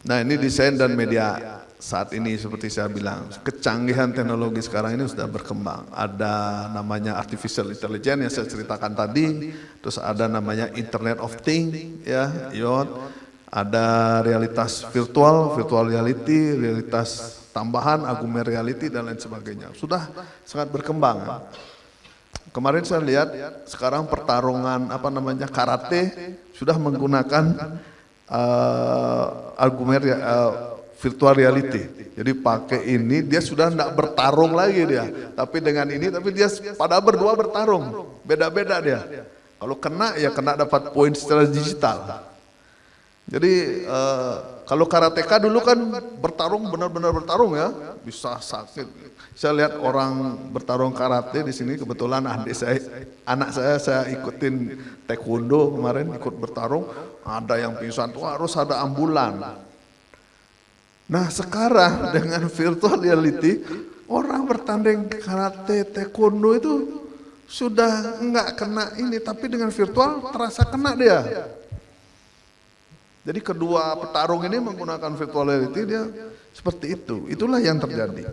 Nah ini desain dan media saat ini seperti saya bilang, kecanggihan teknologi sekarang ini sudah berkembang. Ada namanya artificial intelligence yang saya ceritakan tadi, terus ada namanya Internet of Things, ya, IoT, ada realitas virtual reality, realitas tambahan, augmented reality dan lain sebagainya. Sudah sangat berkembang. Ya. Kemarin saya lihat sekarang pertarungan karate sudah menggunakan augmented virtual reality. Jadi pakai ini dia sudah tidak bertarung lagi dia. Tapi dengan ini tapi dia pada berdua bertarung. Beda-beda dia. Kalau kena ya kena dapat poin secara digital. Jadi kalau karateka dulu kan bertarung benar-benar bertarung ya, bisa sakit. Saya lihat orang bertarung karate di sini kebetulan anak saya ikutin taekwondo kemarin ikut bertarung, ada yang pingsan tuh harus ada ambulan. Nah sekarang dengan virtual reality orang bertanding karate taekwondo itu sudah enggak kena ini, tapi dengan virtual terasa kena dia. Jadi kedua petarung ini menggunakan virtual reality dia seperti itu. Itulah yang terjadi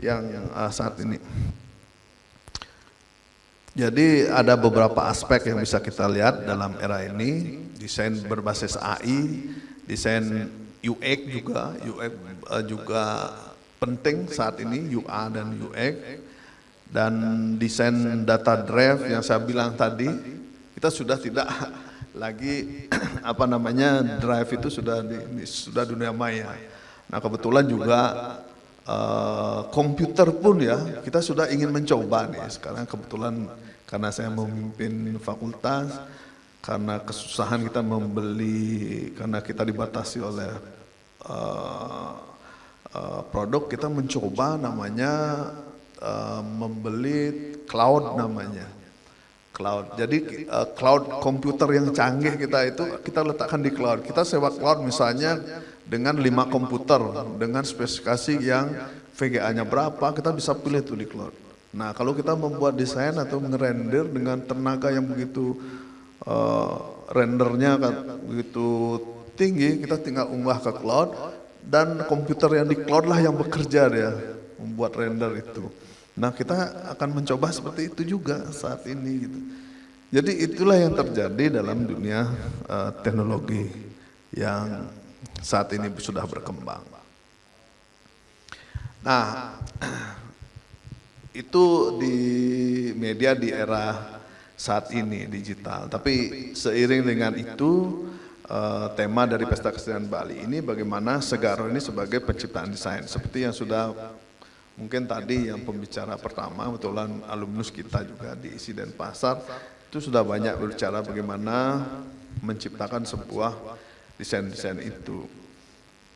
yang saat ini. Jadi ada beberapa aspek yang bisa kita lihat dalam era ini. Desain berbasis AI, desain UX juga penting saat ini, UA dan UX. Dan desain data drive yang saya bilang tadi, kita sudah tidak lagi drive itu sudah dunia maya. Nah kebetulan juga komputer pun ya kita sudah ingin mencoba nih sekarang kebetulan karena saya memimpin fakultas, karena kesusahan kita membeli karena kita dibatasi oleh produk, kita mencoba namanya membeli cloud namanya. Cloud. Jadi cloud komputer yang canggih kita letakkan di cloud. Kita sewa cloud misalnya dengan 5 komputer dengan spesifikasi yang VGA-nya berapa, kita bisa pilih tuh di cloud. Nah, kalau kita membuat desain atau ngerender dengan tenaga yang begitu rendernya begitu tinggi, kita tinggal unggah ke cloud, dan komputer yang di cloud lah yang bekerja dia, membuat render itu. Nah kita akan mencoba seperti itu juga saat ini gitu. Jadi itulah yang terjadi dalam dunia teknologi yang saat ini sudah berkembang. Nah, itu di media di era saat ini digital. Tapi seiring dengan itu tema dari Pesta Kesenian Bali ini bagaimana Segaro ini sebagai penciptaan desain. Seperti yang sudah mungkin tadi yang pembicara pertama, kebetulan alumnus kita juga di ISI Denpasar, itu sudah banyak berbicara bagaimana menciptakan sebuah desain-desain itu.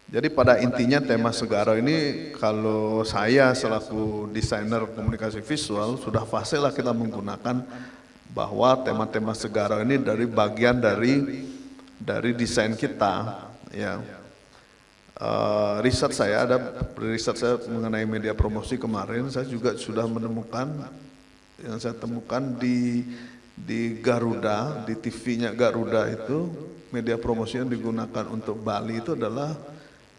Jadi pada intinya tema Segaro ini kalau saya selaku desainer komunikasi visual sudah fase lah kita menggunakan bahwa tema-tema Segaro ini dari bagian dari desain kita ya. Riset saya mengenai media promosi kemarin, saya juga sudah menemukan yang saya temukan di Garuda, di TV-nya Garuda itu media promosi yang digunakan untuk Bali itu adalah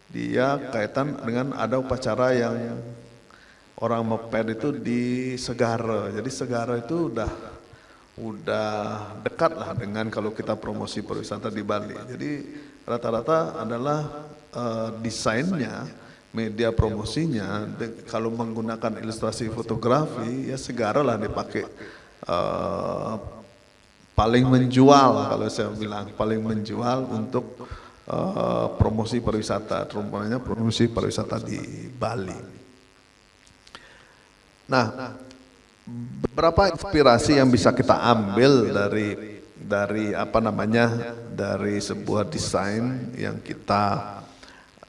dia kaitan dengan ada upacara yang orang mepet itu di Segara. Jadi Segara itu udah dekat lah dengan kalau kita promosi pariwisata di Bali. Jadi rata-rata adalah desainnya, media promosinya, kalau menggunakan ilustrasi fotografi ya Segara lah dipakai paling menjual, kalau saya bilang paling menjual untuk promosi pariwisata, terutamanya promosi pariwisata di Bali. Nah, beberapa inspirasi yang bisa kita ambil dari apa namanya, dari sebuah desain yang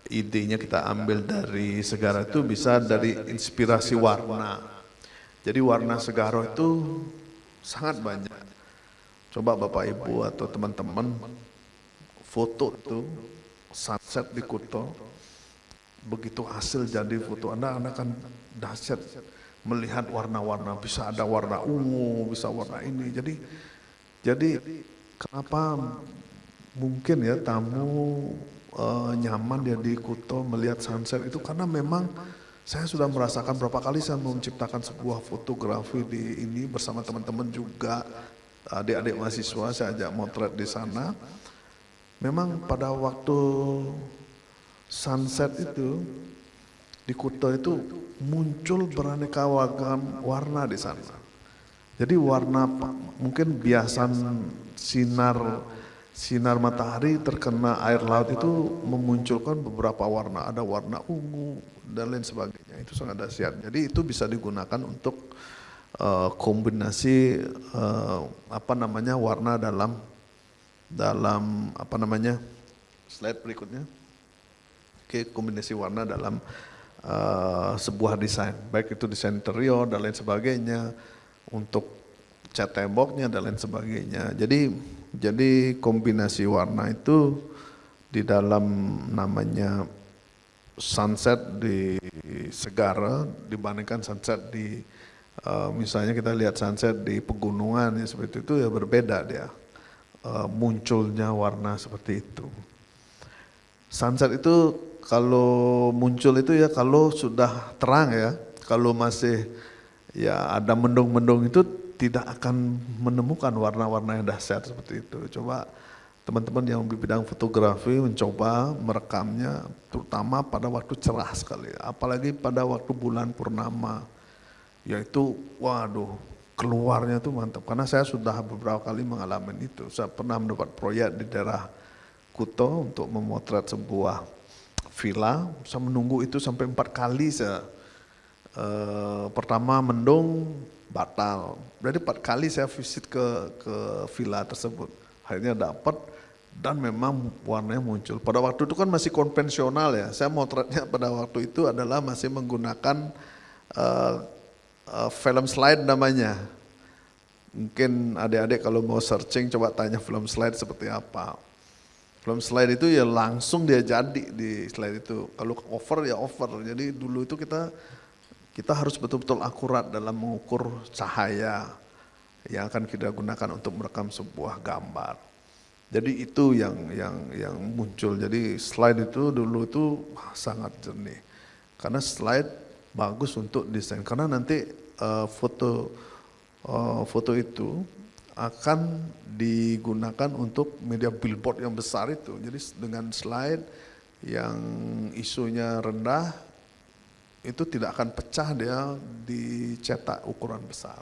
idenya kita ambil dari Segara itu bisa dari inspirasi warna. Jadi warna Segara itu sangat banyak. Coba Bapak Ibu atau teman-teman foto tuh sunset di Kuto, begitu hasil jadi foto Anda akan dahsyat melihat warna-warna, bisa ada warna ungu, bisa warna ini. Jadi kenapa mungkin ya tamu nyaman dia di Kuto melihat sunset itu karena memang saya sudah merasakan berapa kali saya menciptakan sebuah fotografi di ini bersama teman-teman juga, adik-adik mahasiswa saya ajak motret di sana. Memang pada waktu sunset itu di Kuta itu muncul beraneka ragam warna di sana. Jadi warna mungkin biasan sinar matahari terkena air laut itu memunculkan beberapa warna. Ada warna ungu dan lain sebagainya. Itu sangat dahsyat. Jadi itu bisa digunakan untuk kombinasi warna dalam slide berikutnya. Oke, kombinasi warna dalam sebuah desain, baik itu desain interior dan lain sebagainya, untuk cat temboknya dan lain sebagainya. Jadi kombinasi warna itu di dalam namanya sunset di Segara dibandingkan sunset di misalnya kita lihat sunset di pegunungan ya seperti itu ya berbeda dia. Munculnya warna seperti itu. Sunset itu kalau muncul itu ya kalau sudah terang ya, kalau masih ya ada mendung-mendung itu tidak akan menemukan warna-warna yang dahsyat seperti itu. Coba teman-teman yang di bidang fotografi mencoba merekamnya terutama pada waktu cerah sekali, apalagi pada waktu bulan purnama. Yaitu waduh, keluarnya tuh mantap, karena saya sudah beberapa kali mengalami itu. Saya pernah mendapat proyek di daerah Kuto untuk memotret sebuah villa, saya menunggu itu sampai 4 kali saya. Pertama mendung, batal. Berarti 4 kali saya visit ke villa tersebut. Akhirnya dapat dan memang warnanya muncul. Pada waktu itu kan masih konvensional ya, saya motretnya pada waktu itu adalah masih menggunakan film slide namanya. Mungkin adik-adik kalau mau searching coba tanya film slide seperti apa. Film slide itu ya langsung dia jadi di slide itu. Kalau over ya over. Jadi dulu itu kita harus betul-betul akurat dalam mengukur cahaya yang akan kita gunakan untuk merekam sebuah gambar. Jadi itu yang muncul. Jadi slide itu dulu itu sangat jernih. Karena slide bagus untuk desain. Karena nanti foto itu akan digunakan untuk media billboard yang besar itu. Jadi dengan slide yang isunya rendah itu tidak akan pecah, dia dicetak ukuran besar.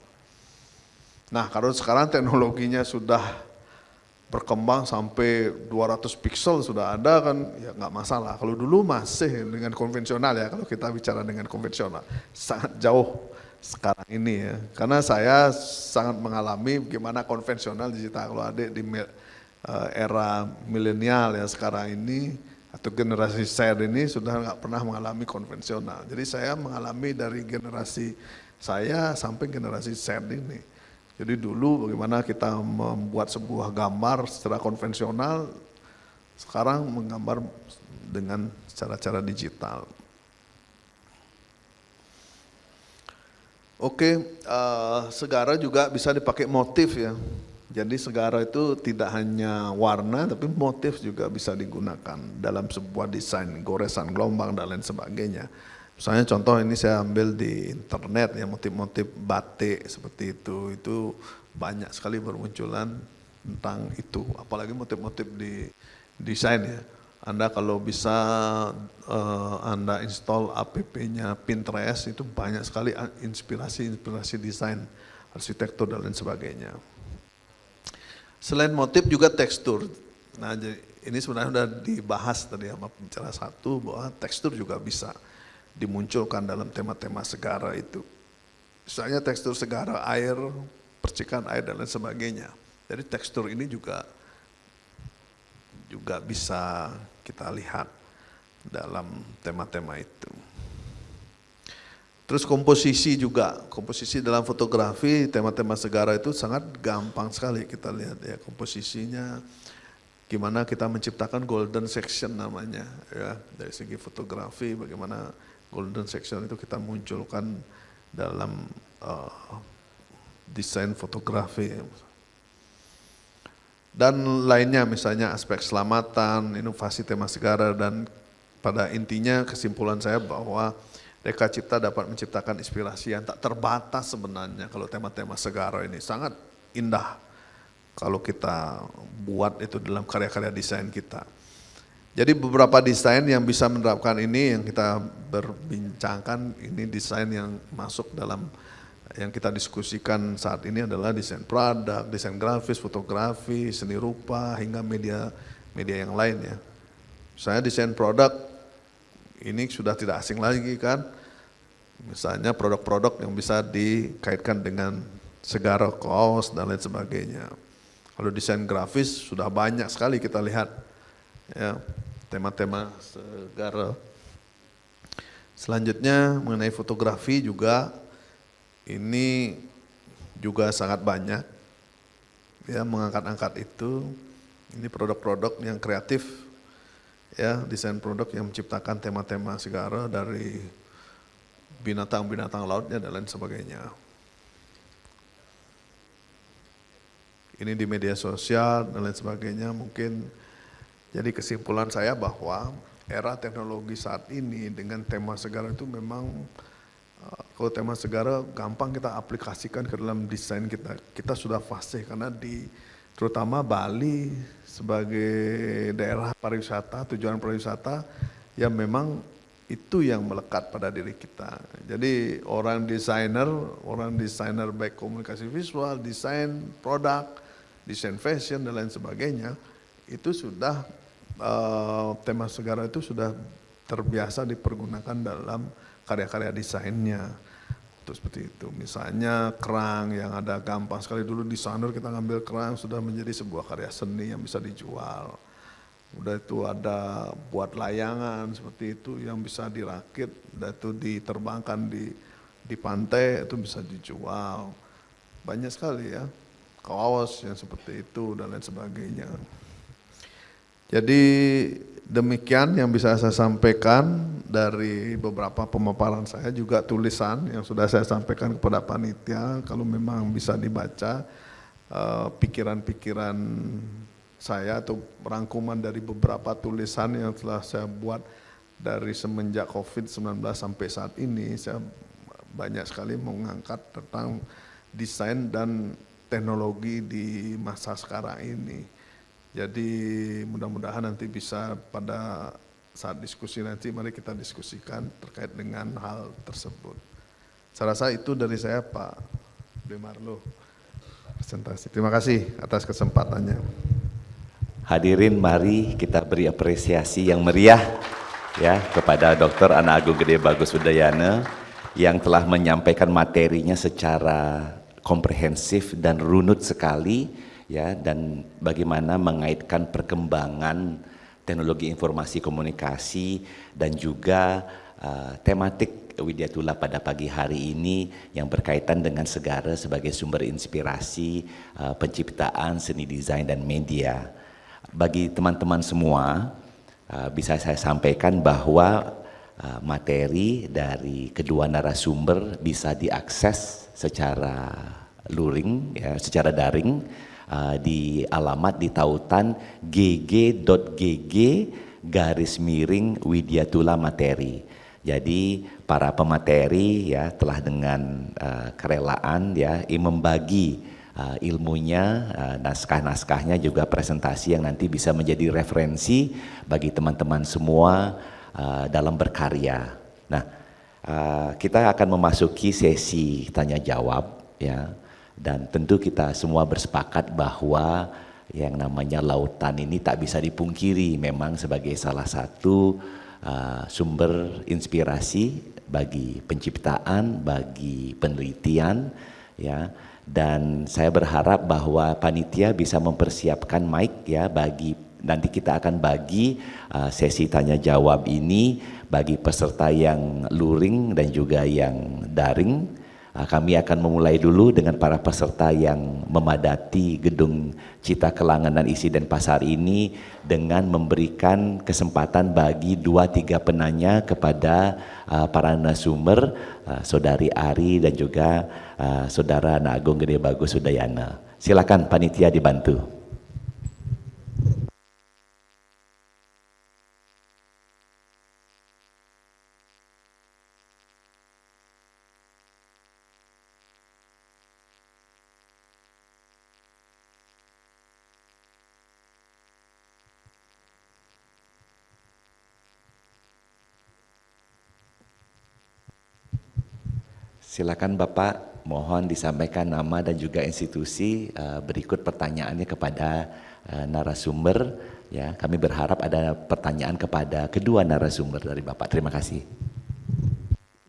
Nah, kalau sekarang teknologinya sudah berkembang sampai 200 pixel sudah ada kan, ya nggak masalah. Kalau dulu masih dengan konvensional ya, kalau kita bicara dengan konvensional, sangat jauh sekarang ini ya. Karena saya sangat mengalami gimana konvensional digital. Kalau adik di era milenial ya sekarang ini, atau generasi Z ini sudah nggak pernah mengalami konvensional. Jadi saya mengalami dari generasi saya sampai generasi Z ini. Jadi dulu bagaimana kita membuat sebuah gambar secara konvensional, sekarang menggambar dengan cara-cara digital. Oke, segara juga bisa dipakai motif ya. Jadi segara itu tidak hanya warna, tapi motif juga bisa digunakan dalam sebuah desain, goresan gelombang dan lain sebagainya. Misalnya contoh ini saya ambil di internet ya, motif-motif batik seperti itu banyak sekali bermunculan tentang itu, apalagi motif-motif di desain ya. Anda kalau bisa Anda install app-nya Pinterest, itu banyak sekali inspirasi desain, arsitektur dan lain sebagainya. Selain motif juga tekstur. Nah, ini sebenarnya sudah dibahas tadi sama pembicara satu bahwa tekstur juga bisa dimunculkan dalam tema-tema segara itu. Misalnya tekstur segara air, percikan air dan lain sebagainya. Jadi tekstur ini juga bisa kita lihat dalam tema-tema itu. Terus komposisi juga, komposisi dalam fotografi, tema-tema segara itu sangat gampang sekali kita lihat ya komposisinya. Gimana kita menciptakan golden section namanya ya, dari segi fotografi bagaimana golden section itu kita munculkan dalam desain fotografi. Dan lainnya misalnya aspek keselamatan, inovasi tema segara, dan pada intinya kesimpulan saya bahwa Reka Cipta dapat menciptakan inspirasi yang tak terbatas sebenarnya kalau tema-tema segara ini. Sangat indah kalau kita buat itu dalam karya-karya desain kita. Jadi beberapa desain yang bisa menerapkan ini yang kita berbincangkan, ini desain yang masuk dalam yang kita diskusikan saat ini adalah desain produk, desain grafis, fotografi, seni rupa, hingga media yang lain ya. Saya desain produk ini sudah tidak asing lagi kan. Misalnya produk-produk yang bisa dikaitkan dengan segara, kaos dan lain sebagainya. Kalau desain grafis sudah banyak sekali kita lihat ya, tema-tema segara. Selanjutnya mengenai fotografi juga, ini juga sangat banyak ya, mengangkat-angkat itu. Ini produk-produk yang kreatif ya, desain produk yang menciptakan tema-tema segara dari binatang-binatang lautnya dan lain sebagainya. Ini di media sosial dan lain sebagainya mungkin. Jadi kesimpulan saya bahwa era teknologi saat ini dengan tema segara itu memang, kalau tema segara gampang kita aplikasikan ke dalam desain kita. Kita sudah fasih karena terutama Bali sebagai daerah pariwisata, tujuan pariwisata yang memang itu yang melekat pada diri kita. Jadi orang desainer baik komunikasi visual, desain produk, desain fashion dan lain sebagainya, itu sudah tema segara itu sudah terbiasa dipergunakan dalam karya-karya desainnya. Terus seperti itu. Misalnya kerang yang ada gampang sekali, dulu di Sanur kita ngambil kerang sudah menjadi sebuah karya seni yang bisa dijual. Udah itu ada buat layangan seperti itu yang bisa dirakit, udah itu diterbangkan di pantai itu bisa dijual. Banyak sekali ya, kaos yang seperti itu dan lain sebagainya. Jadi demikian yang bisa saya sampaikan dari beberapa pemaparan saya, juga tulisan yang sudah saya sampaikan kepada panitia, kalau memang bisa dibaca pikiran-pikiran saya atau rangkuman dari beberapa tulisan yang telah saya buat dari semenjak COVID-19 sampai saat ini. Saya banyak sekali mengangkat tentang desain dan teknologi di masa sekarang ini. Jadi mudah-mudahan nanti bisa pada saat diskusi nanti mari kita diskusikan terkait dengan hal tersebut. Saya rasa itu dari saya Pak Demarlo. Presentasi. Terima kasih atas kesempatannya. Hadirin, mari kita beri apresiasi yang meriah ya kepada Dr. Ana Agung Gede Bagus Udayana yang telah menyampaikan materinya secara komprehensif dan runut sekali ya, dan bagaimana mengaitkan perkembangan teknologi informasi komunikasi dan juga tematik Widyatula pada pagi hari ini yang berkaitan dengan Segara sebagai sumber inspirasi penciptaan seni desain dan media. Bagi teman-teman semua, bisa saya sampaikan bahwa materi dari kedua narasumber bisa diakses secara luring, ya, secara daring di alamat di tautan gg.gg/Widyatula materi. Jadi para pemateri ya telah dengan kerelaan ya membagi ilmunya, naskah-naskahnya juga presentasi yang nanti bisa menjadi referensi bagi teman-teman semua dalam berkarya. Nah, kita akan memasuki sesi tanya jawab ya, dan tentu kita semua bersepakat bahwa yang namanya lautan ini tak bisa dipungkiri memang sebagai salah satu sumber inspirasi bagi penciptaan, bagi penelitian ya. Dan saya berharap bahwa panitia bisa mempersiapkan mic ya, bagi nanti kita akan bagi sesi tanya jawab ini bagi peserta yang luring dan juga yang daring. Kami akan memulai dulu dengan para peserta yang memadati gedung Cita Kelangan dan Isi Denpasar ini dengan memberikan kesempatan bagi 2-3 penanya kepada para narasumber, Saudari Ari dan juga Saudara Ana Agung Gede Bagus Udayana. Silakan panitia dibantu. Silakan Bapak, mohon disampaikan nama dan juga institusi. Berikut pertanyaannya kepada narasumber. Ya, kami berharap ada pertanyaan kepada kedua narasumber dari Bapak. Terima kasih.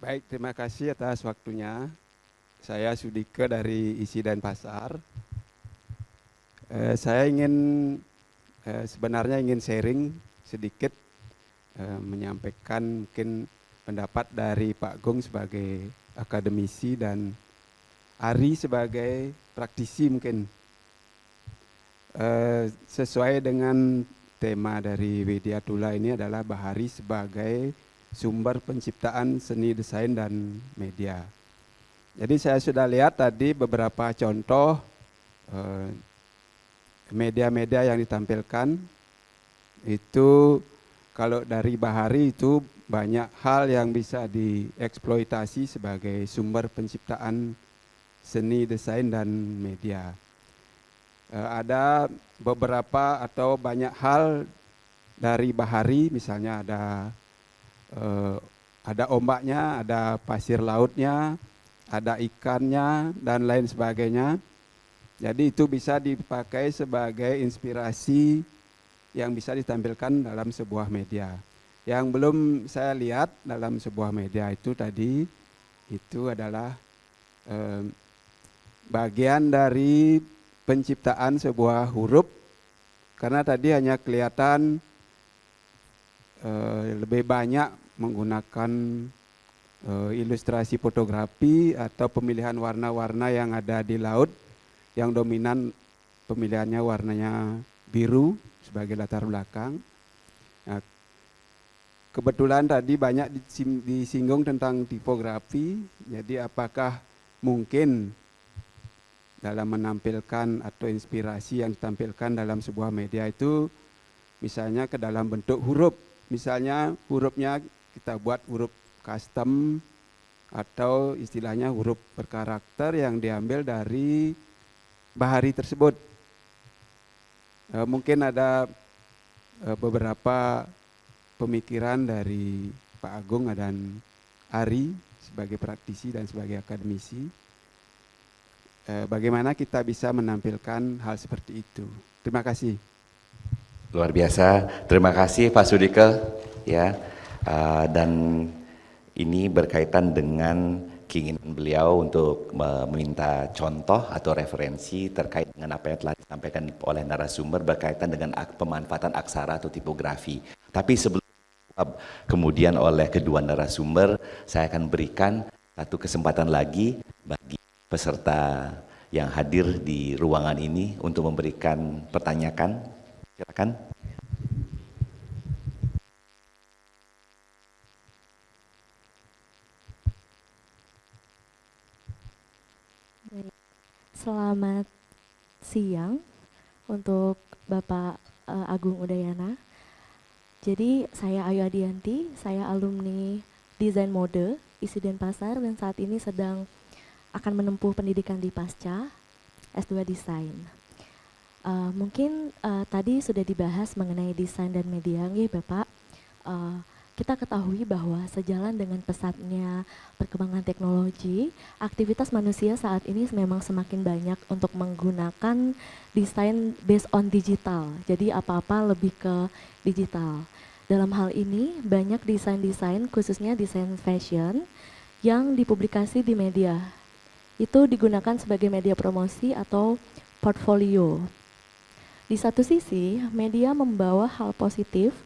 Baik, terima kasih atas waktunya. Saya Sudike dari Isi Denpasar. Saya sebenarnya ingin sharing sedikit, menyampaikan mungkin pendapat dari Pak Gung sebagai akademisi dan Ari sebagai praktisi mungkin. Sesuai dengan tema dari Widyatula ini adalah Bahari sebagai sumber penciptaan seni desain dan media. Jadi saya sudah lihat tadi beberapa contoh media-media yang ditampilkan. Itu kalau dari Bahari itu banyak hal yang bisa dieksploitasi sebagai sumber penciptaan seni, desain, dan media. Ada beberapa atau banyak hal dari Bahari, misalnya ada ombaknya, ada pasir lautnya, ada ikannya, dan lain sebagainya. Jadi itu bisa dipakai sebagai inspirasi yang bisa ditampilkan dalam sebuah media. Yang belum saya lihat dalam sebuah media itu tadi, itu adalah bagian dari penciptaan sebuah huruf, karena tadi hanya kelihatan lebih banyak menggunakan ilustrasi fotografi atau pemilihan warna-warna yang ada di laut, yang dominan pemilihannya warnanya biru sebagai latar belakang. Nah, kebetulan tadi banyak disinggung tentang tipografi, jadi apakah mungkin dalam menampilkan atau inspirasi yang ditampilkan dalam sebuah media itu misalnya ke dalam bentuk huruf. Misalnya hurufnya kita buat huruf custom atau istilahnya huruf berkarakter yang diambil dari bahari tersebut. Mungkin ada beberapa pemikiran dari Pak Agung dan Ari sebagai praktisi dan sebagai akademisi. Bagaimana kita bisa menampilkan hal seperti itu. Terima kasih. Luar biasa, terima kasih Pak Sudike ya. Dan ini berkaitan dengan keinginan beliau untuk meminta contoh atau referensi terkait dengan apa yang telah disampaikan oleh narasumber berkaitan dengan pemanfaatan aksara atau tipografi. Tapi sebelum kemudian oleh kedua narasumber, saya akan berikan satu kesempatan lagi bagi peserta yang hadir di ruangan ini untuk memberikan pertanyaan. Silakan. Selamat siang untuk Bapak Agung Udayana. Jadi saya Ayu Adianti, saya alumni Desain Mode ISI Denpasar dan saat ini sedang akan menempuh pendidikan di Pasca S2 Desain. Mungkin tadi sudah dibahas mengenai desain dan media, ya Bapak. Kita ketahui bahwa sejalan dengan pesatnya perkembangan teknologi, aktivitas manusia saat ini memang semakin banyak untuk menggunakan desain based on digital. Jadi apa-apa lebih ke digital. Dalam hal ini banyak desain-desain khususnya desain fashion yang dipublikasi di media. Itu digunakan sebagai media promosi atau portfolio. Di satu sisi, media membawa hal positif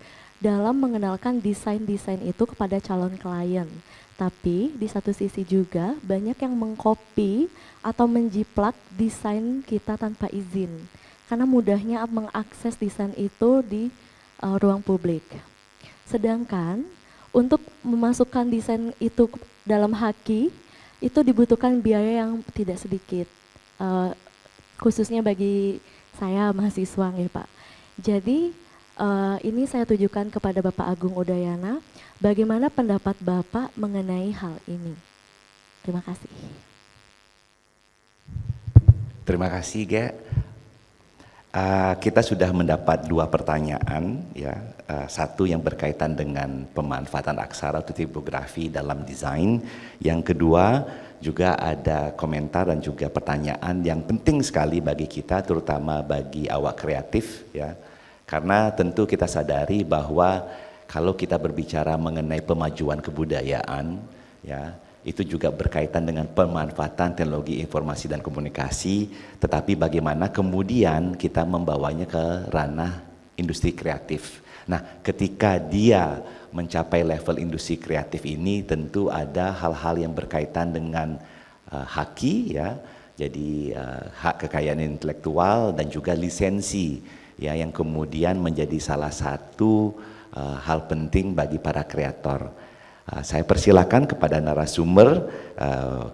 dalam mengenalkan desain-desain itu kepada calon klien. Tapi di satu sisi juga banyak yang mengcopy atau menjiplak desain kita tanpa izin. Karena mudahnya mengakses desain itu di ruang publik. Sedangkan untuk memasukkan desain itu dalam haki, itu dibutuhkan biaya yang tidak sedikit. Khususnya bagi saya mahasiswa ya Pak. Jadi ini saya tujukan kepada Bapak Agung Udayana, bagaimana pendapat Bapak mengenai hal ini? Terima kasih. Terima kasih, Ge. Kita sudah mendapat dua pertanyaan, ya. Satu yang berkaitan dengan pemanfaatan aksara atau tipografi dalam desain. Yang kedua juga ada komentar dan juga pertanyaan yang penting sekali bagi kita, terutama bagi awak kreatif, ya. Karena tentu kita sadari bahwa kalau kita berbicara mengenai pemajuan kebudayaan, ya, itu juga berkaitan dengan pemanfaatan teknologi informasi dan komunikasi, tetapi bagaimana kemudian kita membawanya ke ranah industri kreatif. Nah, ketika dia mencapai level industri kreatif ini tentu ada hal-hal yang berkaitan dengan haki, ya, jadi hak kekayaan intelektual dan juga lisensi, ya, yang kemudian menjadi salah satu hal penting bagi para kreator. Saya persilakan kepada narasumber,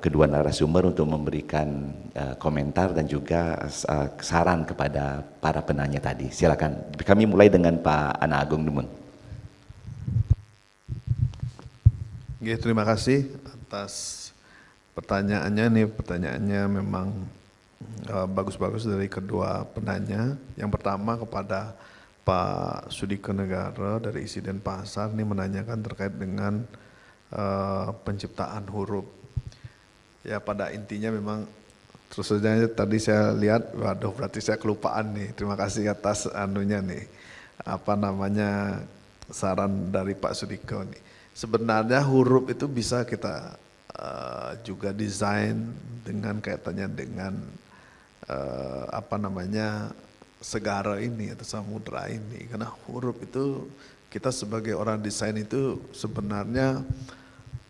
kedua narasumber untuk memberikan komentar dan juga saran kepada para penanya tadi. Silakan. Kami mulai dengan Pak Ana Agung Dumun. Oke, terima kasih atas pertanyaannya. Pertanyaannya memang bagus-bagus dari kedua penanya. Yang pertama kepada Pak Sudike Negara dari ISI Denpasar ini menanyakan terkait dengan penciptaan huruf. Ya pada intinya memang terus saja tadi saya lihat, waduh berarti saya kelupaan nih. Terima kasih atas anunya nih, apa namanya, saran dari Pak Sudike nih. Sebenarnya huruf itu bisa kita juga desain dengan kaitannya dengan apa namanya, segara ini atau samudra ini. Karena huruf itu kita sebagai orang desain itu sebenarnya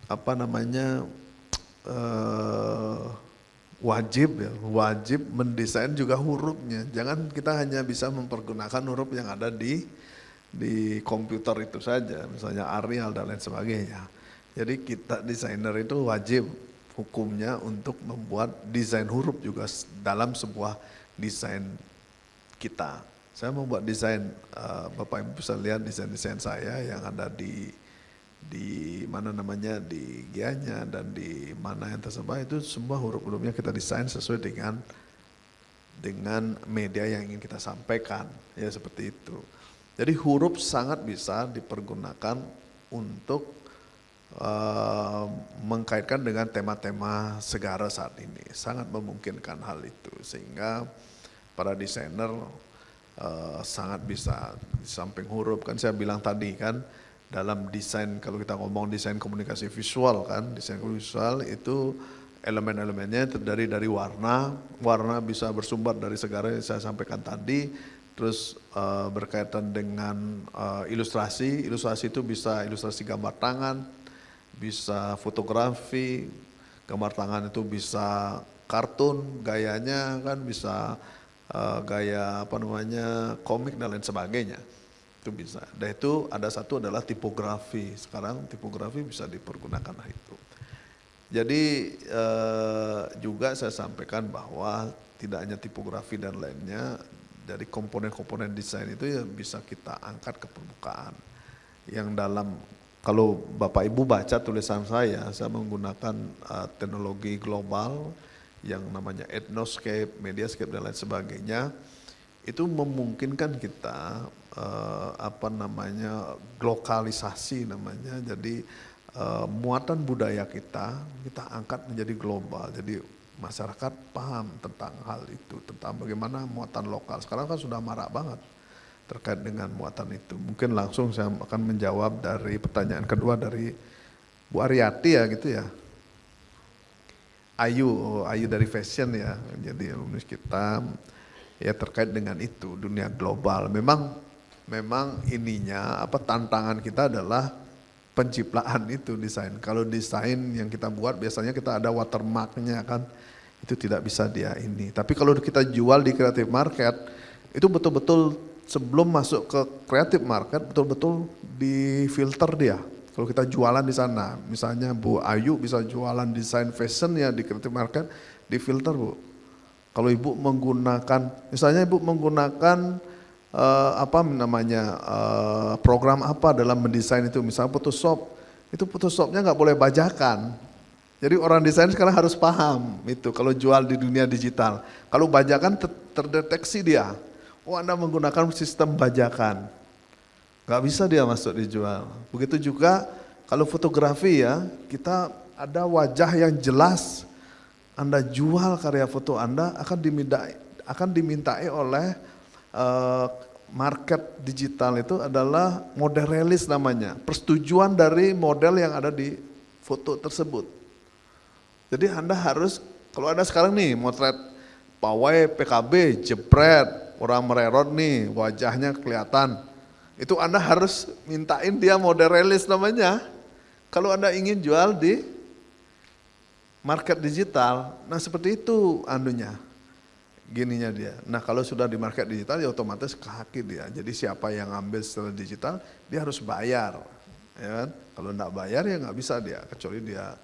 apa namanya, wajib mendesain juga hurufnya. Jangan kita hanya bisa mempergunakan huruf yang ada di komputer itu saja, misalnya Arial dan lain sebagainya. Jadi kita desainer itu wajib hukumnya untuk membuat desain huruf juga dalam sebuah desain kita. Saya membuat desain, Bapak Ibu bisa lihat desain-desain saya yang ada di mana namanya, di GIA-nya dan di mana yang tersebar, itu semua huruf-hurufnya kita desain sesuai dengan media yang ingin kita sampaikan, ya seperti itu. Jadi huruf sangat bisa dipergunakan untuk mengkaitkan dengan tema-tema Segara saat ini, sangat memungkinkan hal itu, sehingga para desainer sangat bisa di samping huruf, kan saya bilang tadi kan, dalam desain, kalau kita ngomong desain komunikasi visual kan, desain visual itu elemen-elemennya terdiri dari warna bisa bersumber dari Segara yang saya sampaikan tadi, terus berkaitan dengan ilustrasi itu bisa ilustrasi gambar tangan, bisa fotografi, gambar tangan itu bisa kartun, gayanya kan bisa gaya komik dan lain sebagainya, itu bisa. Dan itu ada satu adalah tipografi, sekarang tipografi bisa dipergunakan itu. Jadi juga saya sampaikan bahwa tidak hanya tipografi dan lainnya, dari komponen-komponen desain itu ya bisa kita angkat ke permukaan. Yang dalam, kalau Bapak Ibu baca tulisan saya menggunakan teknologi global yang namanya Ethnoscape, Mediascape dan lain sebagainya. Itu memungkinkan kita lokalisasi namanya. Jadi muatan budaya kita angkat menjadi global. Jadi masyarakat paham tentang hal itu, tentang bagaimana muatan lokal. Sekarang kan sudah marak banget terkait dengan muatan itu. Mungkin langsung saya akan menjawab dari pertanyaan kedua dari Bu Aryati ya gitu ya. Ayu dari fashion ya, jadi alumnus kita ya terkait dengan itu, dunia global. Memang ininya tantangan kita adalah penciptaan itu desain. Kalau desain yang kita buat biasanya kita ada watermarknya kan, itu tidak bisa dia ini. Tapi kalau kita jual di creative market, itu betul-betul sebelum masuk ke creative market betul-betul di filter dia. Kalau kita jualan di sana, misalnya Bu Ayu bisa jualan desain fashion ya di creative market, di filter Bu. Kalau Ibu menggunakan, misalnya Ibu menggunakan program apa dalam mendesain itu, misalnya Photoshop, itu Photoshopnya nggak boleh bajakan. Jadi orang desain sekarang harus paham itu kalau jual di dunia digital. Kalau bajakan terdeteksi dia, oh Anda menggunakan sistem bajakan, nggak bisa dia masuk dijual. Begitu juga kalau fotografi ya, kita ada wajah yang jelas, Anda jual karya foto Anda akan dimintai oleh market digital itu adalah model realis namanya, persetujuan dari model yang ada di foto tersebut. Jadi Anda harus, kalau Anda sekarang nih motret pawai PKB, jepret, orang mererot nih, wajahnya kelihatan, itu Anda harus mintain dia model realis namanya. Kalau Anda ingin jual di market digital, nah seperti itu gininya dia. Nah kalau sudah di market digital ya otomatis kehaki dia. Jadi siapa yang ambil secara digital dia harus bayar, ya kan? Kalau enggak bayar ya nggak bisa dia, kecuali dia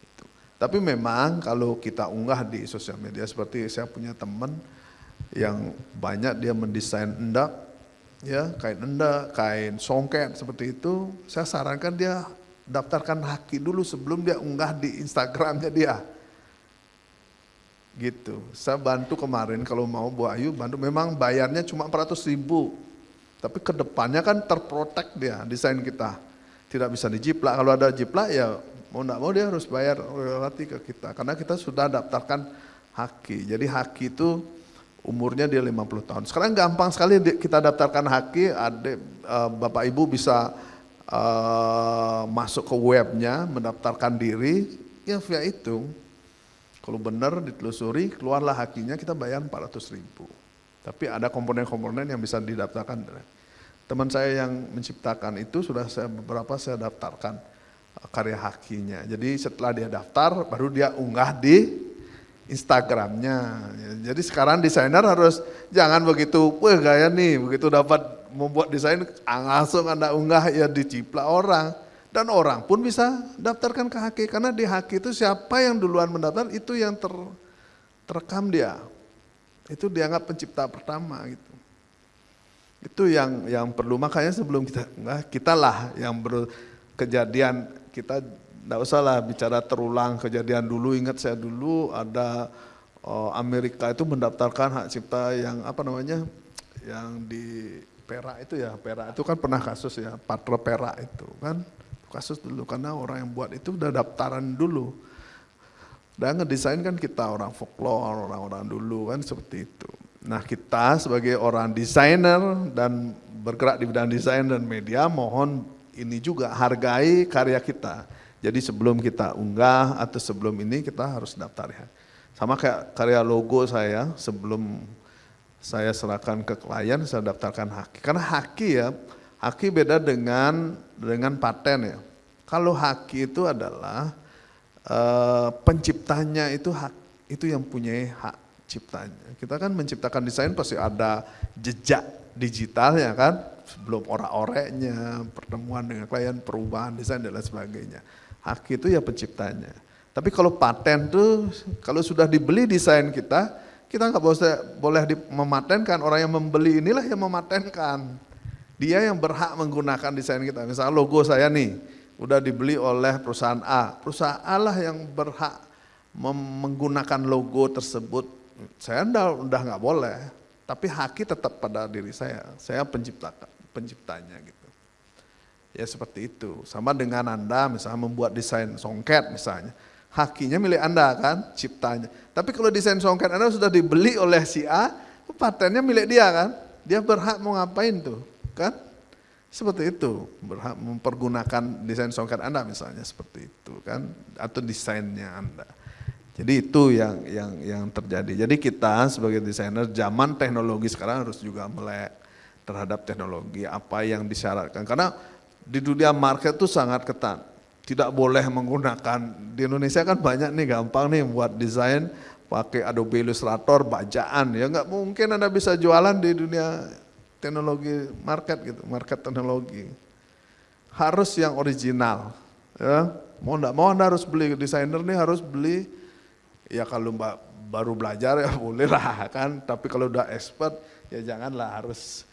itu. Tapi memang kalau kita unggah di sosial media, seperti saya punya teman yang banyak dia mendesain endak, ya kain songket seperti itu. Saya sarankan dia daftarkan haki dulu sebelum dia unggah di Instagramnya dia. Gitu. Saya bantu kemarin kalau mau Bu Ayu bantu, memang bayarnya cuma 400.000. Tapi kedepannya kan terprotek dia desain kita. Tidak bisa dijiplak. Kalau ada jiplak ya mau enggak mau dia harus bayar royalti ke kita. Karena kita sudah daftarkan haki. Jadi haki itu umurnya dia 50 tahun. Sekarang gampang sekali kita daftarkan haki, Bapak Ibu bisa masuk ke webnya, mendaftarkan diri, ya via itu. Kalau benar ditelusuri, keluarlah hakinya, kita bayar 400.000. Tapi ada komponen-komponen yang bisa didaftarkan. Teman saya yang menciptakan itu sudah beberapa saya daftarkan karya hakinya. Jadi setelah dia daftar, baru dia unggah di Instagramnya. Jadi sekarang desainer harus jangan begitu, gaya nih, begitu dapat membuat desain langsung Anda unggah ya diciplak orang. Dan orang pun bisa daftarkan ke Haki, karena di Haki itu siapa yang duluan mendaftar itu yang terekam dia. Itu dianggap pencipta pertama gitu. Itu yang perlu, makanya sebelum kita lah yang berkejadian, kita enggak usah lah bicara terulang kejadian dulu. Ingat saya dulu ada Amerika itu mendaftarkan hak cipta yang yang di Perak itu ya, Perak itu kan pernah kasus ya, Patra Perak itu kan kasus dulu, karena orang yang buat itu udah daftaran dulu. Dan ngedesain kan kita orang folklore, orang-orang dulu kan seperti itu. Nah kita sebagai orang desainer dan bergerak di bidang desain dan media, mohon ini juga hargai karya kita. Jadi sebelum kita unggah atau sebelum ini kita harus daftar ya. Sama kayak karya logo saya, sebelum saya serahkan ke klien, saya daftarkan Haki. Karena Haki beda dengan paten ya. Kalau Haki itu adalah penciptanya itu yang punya hak ciptanya. Kita kan menciptakan desain pasti ada jejak digitalnya kan, sebelum orak-oreknya, pertemuan dengan klien, perubahan desain dan lain sebagainya. Haki itu ya penciptanya. Tapi kalau paten tuh, kalau sudah dibeli desain kita nggak boleh mematenkan. Orang yang membeli inilah yang mematenkan. Dia yang berhak menggunakan desain kita. Misalnya logo saya nih, udah dibeli oleh perusahaan A. Perusahaan A lah yang berhak menggunakan logo tersebut. Saya udah nggak boleh. Tapi Haki tetap pada diri saya. Saya penciptanya gitu. Ya seperti itu. Sama dengan Anda misalnya membuat desain songket misalnya. Hakinya milik Anda kan, ciptanya. Tapi kalau desain songket Anda sudah dibeli oleh si A, patennya milik dia kan. Dia berhak mau ngapain tuh, kan? Seperti itu, berhak mempergunakan desain songket Anda misalnya seperti itu kan, atau desainnya Anda. Jadi itu yang terjadi. Jadi kita sebagai desainer, zaman teknologi sekarang harus juga melek terhadap teknologi apa yang disyaratkan. Karena di dunia market itu sangat ketat. Tidak boleh menggunakan, di Indonesia kan banyak nih gampang nih buat desain pakai Adobe Illustrator bajaan, ya nggak mungkin Anda bisa jualan di dunia teknologi market gitu, market teknologi. Harus yang original, ya. Mau nggak mau Anda harus beli, desainer nih harus beli, ya kalau baru belajar ya boleh lah kan, tapi kalau udah expert ya janganlah, harus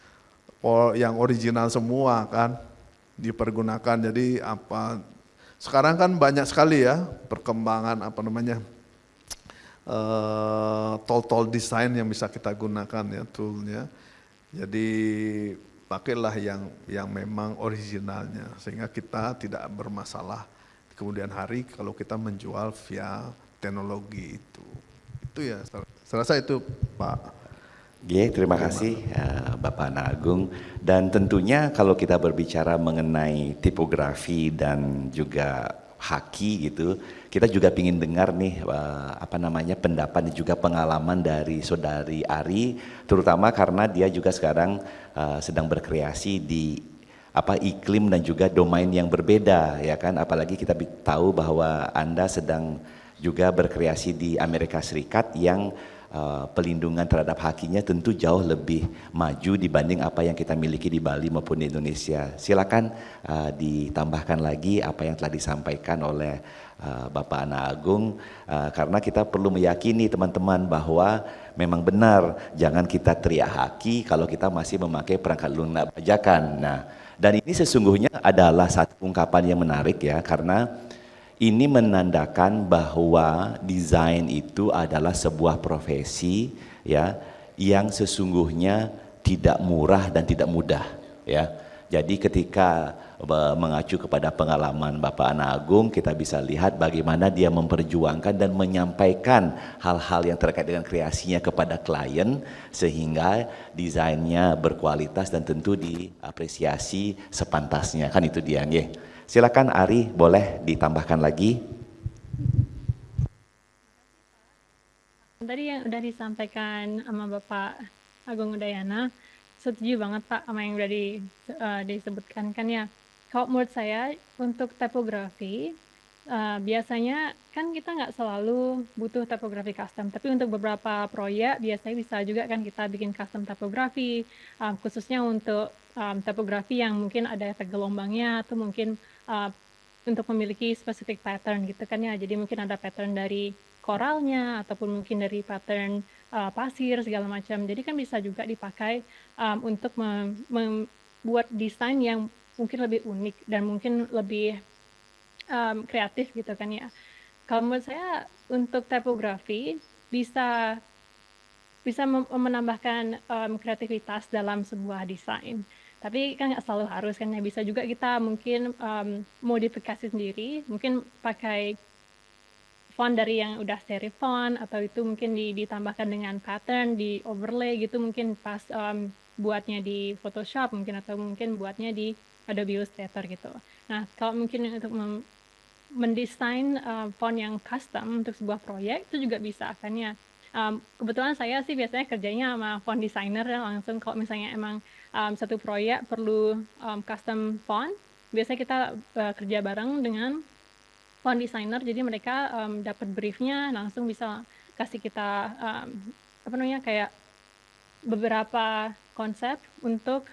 yang original semua kan dipergunakan. Jadi sekarang kan banyak sekali ya perkembangan tool design yang bisa kita gunakan ya toolnya. Jadi pakailah yang memang originalnya sehingga kita tidak bermasalah kemudian hari kalau kita menjual via teknologi itu. Itu ya, saya rasa itu Pak. Terima kasih Bapak Ana Agung. Dan tentunya kalau kita berbicara mengenai tipografi dan juga Haki gitu, kita juga ingin dengar nih pendapat dan juga pengalaman dari Saudari Ari, terutama karena dia juga sekarang sedang berkreasi di iklim dan juga domain yang berbeda ya kan, apalagi kita tahu bahwa Anda sedang juga berkreasi di Amerika Serikat yang pelindungan terhadap hakinya tentu jauh lebih maju dibanding apa yang kita miliki di Bali maupun di Indonesia. Silakan ditambahkan lagi apa yang telah disampaikan oleh Bapak Ana Agung, karena kita perlu meyakini teman-teman bahwa memang benar jangan kita teriak haki kalau kita masih memakai perangkat lunak bajakan. Nah, dan ini sesungguhnya adalah satu ungkapan yang menarik ya, karena ini menandakan bahwa desain itu adalah sebuah profesi ya yang sesungguhnya tidak murah dan tidak mudah ya. Jadi ketika mengacu kepada pengalaman Bapak Ana Agung, kita bisa lihat bagaimana dia memperjuangkan dan menyampaikan hal-hal yang terkait dengan kreasinya kepada klien sehingga desainnya berkualitas dan tentu diapresiasi sepantasnya, kan itu dia nggih. Silakan Ari, boleh ditambahkan lagi. Tadi yang udah disampaikan sama Bapak Agung Udayana, setuju banget Pak sama yang udah disebutkan kan ya. Kalau menurut saya untuk tipografi, biasanya kan kita nggak selalu butuh tipografi custom, tapi untuk beberapa proyek biasanya bisa juga kan kita bikin custom tipografi, khususnya untuk tipografi yang mungkin ada efek gelombangnya atau mungkin untuk memiliki specific pattern gitu kan ya. Jadi mungkin ada pattern dari koralnya ataupun mungkin dari pattern pasir segala macam. Jadi kan bisa juga dipakai untuk membuat desain yang mungkin lebih unik dan mungkin lebih kreatif gitu kan ya. Kalau menurut saya untuk typography bisa bisa menambahkan kreativitas dalam sebuah desain. Tapi kan nggak selalu harus kan ya, bisa juga kita mungkin modifikasi sendiri, mungkin pakai font dari yang udah serif font atau itu mungkin ditambahkan dengan pattern di overlay gitu mungkin pas buatnya di Photoshop mungkin atau mungkin buatnya di Adobe Illustrator gitu. Nah, kalau mungkin untuk mendesain font yang custom untuk sebuah proyek itu juga bisa kan ya. Kebetulan saya sih biasanya kerjanya sama font designer ya langsung kalau misalnya emang satu proyek perlu custom font, biasanya kita kerja bareng dengan font designer, jadi mereka dapat briefnya langsung bisa kasih kita apa namanya kayak beberapa konsep untuk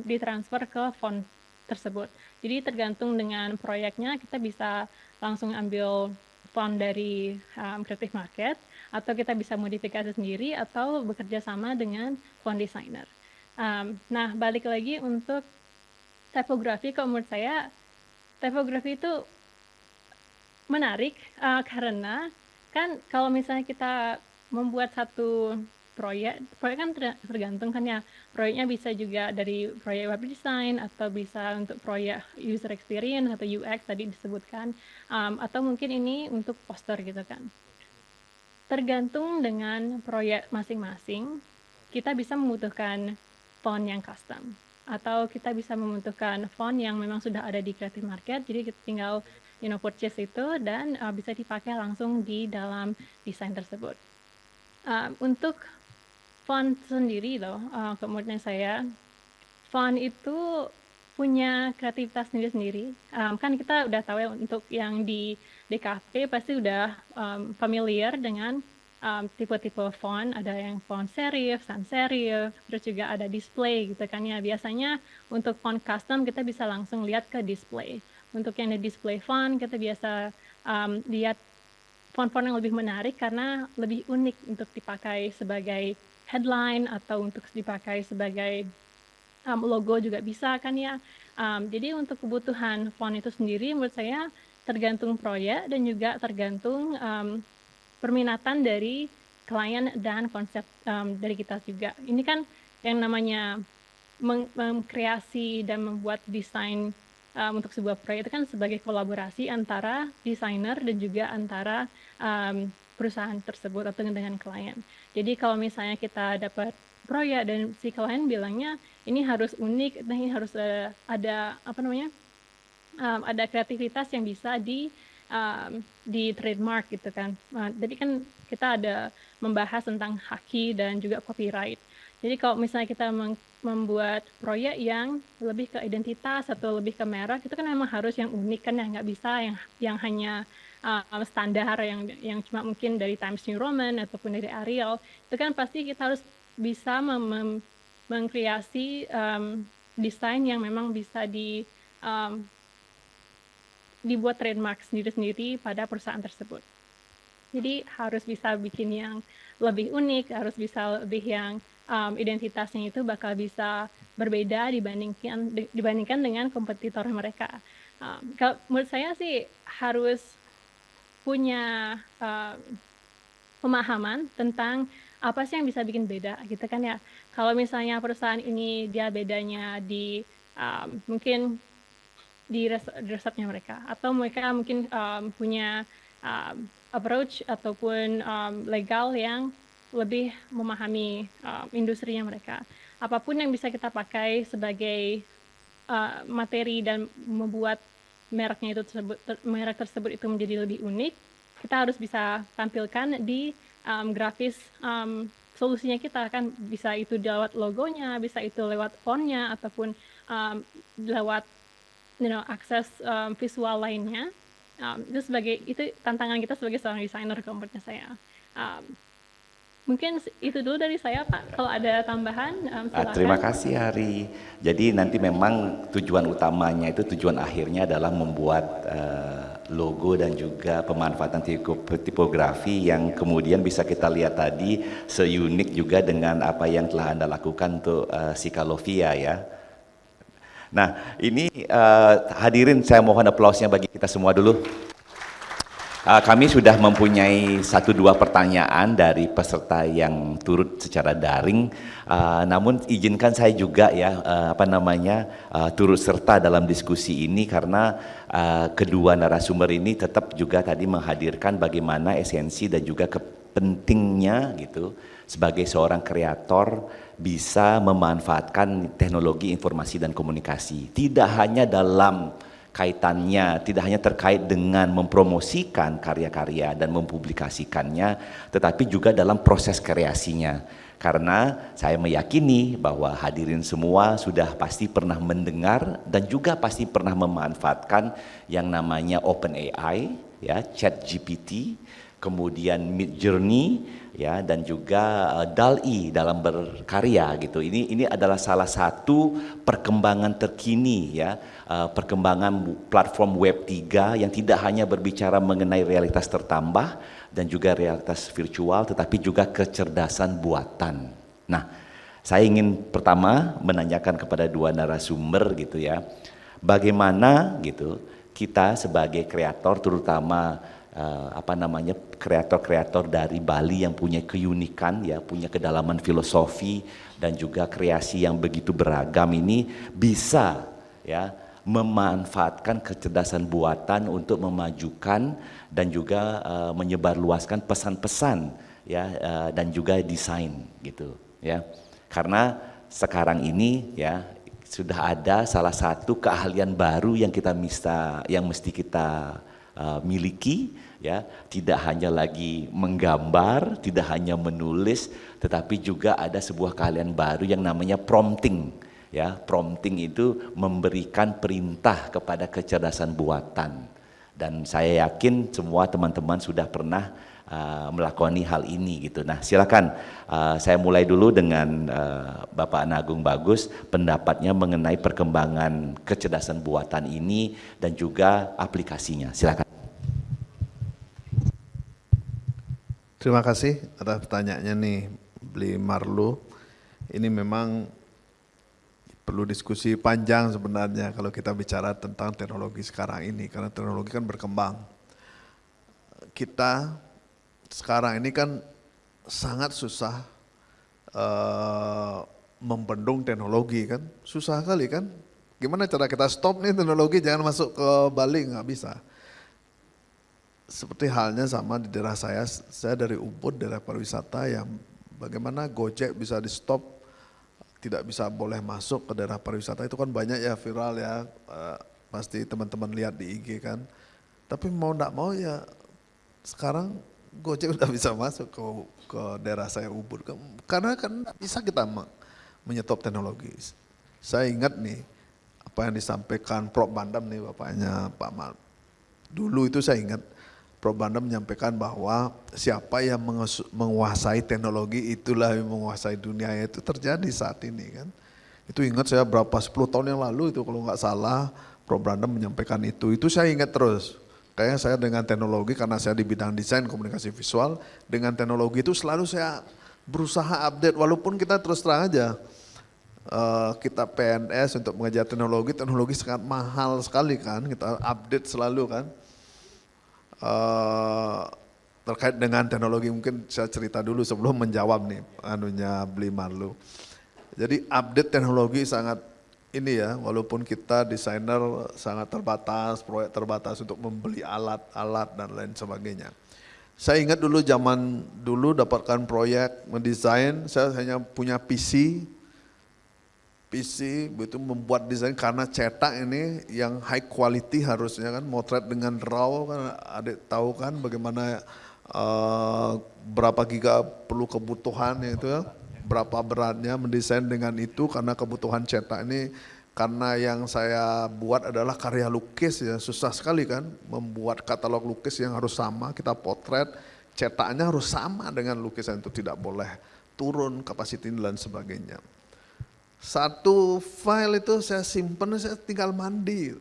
ditransfer ke font tersebut. Jadi tergantung dengan proyeknya kita bisa langsung ambil font dari Creative Market atau kita bisa modifikasi sendiri atau bekerja sama dengan font designer. Nah, balik lagi untuk typography, kalau menurut saya typography itu menarik karena kan kalau misalnya kita membuat satu proyek kan tergantung kan ya, proyeknya bisa juga dari proyek web design atau bisa untuk proyek user experience atau UX tadi disebutkan, atau mungkin ini untuk poster gitu kan. Tergantung dengan proyek masing-masing, kita bisa membutuhkan font yang custom atau kita bisa membutuhkan font yang memang sudah ada di Creative Market, jadi kita tinggal purchase itu dan bisa dipakai langsung di dalam desain tersebut. Untuk font sendiri loh, kemudian saya, font itu punya kreativitas sendiri-sendiri. Kan kita udah tahu ya untuk yang di DKV pasti udah familiar dengan tipe-tipe font, ada yang font serif, sans serif, terus juga ada display gitu kan ya. Biasanya untuk font custom kita bisa langsung lihat ke display. Untuk yang di display font kita biasa lihat font-font yang lebih menarik karena lebih unik untuk dipakai sebagai headline atau untuk dipakai sebagai logo juga bisa kan ya. Jadi untuk kebutuhan font itu sendiri menurut saya tergantung proyek dan juga tergantung perminatan dari klien dan konsep dari kita juga. Ini kan yang namanya mengkreasi dan membuat desain untuk sebuah proyek itu kan sebagai kolaborasi antara desainer dan juga antara perusahaan tersebut atau dengan klien. Jadi kalau misalnya kita dapat proyek dan si klien bilangnya ini harus unik, dan ini harus ada apa namanya ada kreativitas yang bisa di trademark gitu kan. Jadi kan kita ada membahas tentang haki dan juga copyright. Jadi kalau misalnya kita membuat proyek yang lebih ke identitas atau lebih ke merek, itu kan memang harus yang unik kan ya, nggak bisa yang hanya standar yang cuma mungkin dari Times New Roman ataupun dari Arial. Itu kan pasti kita harus bisa mengkreasi desain yang memang bisa dibuat trademark sendiri-sendiri pada perusahaan tersebut. Jadi harus bisa bikin yang lebih unik, harus bisa lebih yang identitasnya itu bakal bisa berbeda dibandingkan dengan kompetitor mereka. Kalau menurut saya sih harus punya pemahaman tentang apa sih yang bisa bikin beda gitu kan ya. Kalau misalnya perusahaan ini dia bedanya di mungkin di resepnya mereka, atau mereka mungkin punya approach ataupun legal yang lebih memahami industrinya mereka. Apapun yang bisa kita pakai sebagai materi dan membuat merek tersebut itu menjadi lebih unik, kita harus bisa tampilkan di grafis solusinya kita kan, bisa itu lewat logonya, bisa itu lewat fontnya ataupun lewat akses visual lainnya. Itu tantangan kita sebagai seorang desainer, menurut saya. Mungkin itu dulu dari saya, Pak. Kalau ada tambahan, silakan. Terima kasih Hari. Jadi nanti memang tujuan utamanya itu tujuan akhirnya adalah membuat logo dan juga pemanfaatan tipografi yang kemudian bisa kita lihat tadi seunik juga dengan apa yang telah Anda lakukan untuk Sikalovia ya. Nah ini hadirin saya mohon aplausnya bagi kita semua dulu. Kami sudah mempunyai 1-2 pertanyaan dari peserta yang turut secara daring, namun izinkan saya juga ya turut serta dalam diskusi ini karena kedua narasumber ini tetap juga tadi menghadirkan bagaimana esensi dan juga pentingnya gitu sebagai seorang kreator bisa memanfaatkan teknologi informasi dan komunikasi, tidak hanya dalam kaitannya, tidak hanya terkait dengan mempromosikan karya-karya dan mempublikasikannya, tetapi juga dalam proses kreasinya. Karena saya meyakini bahwa hadirin semua sudah pasti pernah mendengar dan juga pasti pernah memanfaatkan yang namanya OpenAI, ya, ChatGPT, kemudian Midjourney, ya, dan juga DALL-E dalam berkarya gitu. Ini adalah salah satu perkembangan terkini ya, perkembangan platform Web 3 yang tidak hanya berbicara mengenai realitas tertambah dan juga realitas virtual, tetapi juga kecerdasan buatan. Nah, saya ingin pertama menanyakan kepada dua narasumber gitu ya, bagaimana gitu kita sebagai kreator, terutama kreator-kreator dari Bali yang punya keunikan ya, punya kedalaman filosofi dan juga kreasi yang begitu beragam ini bisa ya memanfaatkan kecerdasan buatan untuk memajukan dan juga menyebarluaskan pesan-pesan ya dan juga desain gitu ya. Karena sekarang ini ya sudah ada salah satu keahlian baru yang mesti kita miliki ya, tidak hanya lagi menggambar, tidak hanya menulis, tetapi juga ada sebuah keahlian baru yang namanya prompting. Ya, prompting itu memberikan perintah kepada kecerdasan buatan. Dan saya yakin semua teman-teman sudah pernah melakoni hal ini gitu. Nah, silakan saya mulai dulu dengan Bapak Anagung Bagus, pendapatnya mengenai perkembangan kecerdasan buatan ini dan juga aplikasinya. Silakan. Terima kasih atas pertanyaannya nih, Bli Marlu. Ini memang perlu diskusi panjang sebenarnya kalau kita bicara tentang teknologi sekarang ini, karena teknologi kan berkembang. Kita sekarang ini kan sangat susah membendung teknologi kan, susah kali kan. Gimana cara kita stop nih teknologi jangan masuk ke Bali, nggak bisa. Seperti halnya sama di daerah saya dari Ubud, daerah pariwisata yang bagaimana Gojek bisa di stop, tidak bisa boleh masuk ke daerah pariwisata, itu kan banyak ya viral ya, pasti teman-teman lihat di IG kan. Tapi mau enggak mau ya sekarang Gojek udah bisa masuk ke daerah saya Ubud, karena kan enggak bisa kita menyetop teknologi. Saya ingat nih apa yang disampaikan Prof. Bandam nih, bapaknya Pak Mal. Dulu itu saya ingat Prof. Bandam menyampaikan bahwa siapa yang menguasai teknologi itulah yang menguasai dunia, itu terjadi saat ini kan. Itu ingat saya berapa 10 tahun yang lalu itu kalau nggak salah Prof. Bandam menyampaikan itu saya ingat terus. Kayaknya saya dengan teknologi, karena saya di bidang desain komunikasi visual, dengan teknologi itu selalu saya berusaha update, walaupun kita terus terang aja. Kita PNS untuk mengajar teknologi sangat mahal sekali kan, kita update selalu kan. Terkait dengan teknologi mungkin saya cerita dulu sebelum menjawab nih Bli Marlu. Jadi update teknologi sangat ini ya, walaupun kita desainer sangat terbatas, proyek terbatas untuk membeli alat-alat dan lain sebagainya. Saya ingat dulu zaman dulu dapatkan proyek mendesain, saya hanya punya PC itu membuat desain karena cetak ini yang high quality harusnya kan, motret dengan RAW kan, adik tahu kan bagaimana berapa giga perlu kebutuhan itu ya, berapa beratnya mendesain dengan itu karena kebutuhan cetak ini, karena yang saya buat adalah karya lukis ya, susah sekali kan membuat katalog lukis yang harus sama, kita potret, cetaknya harus sama dengan lukisan itu, tidak boleh turun kapasiti dan sebagainya. Satu file itu saya simpen, saya tinggal mandi.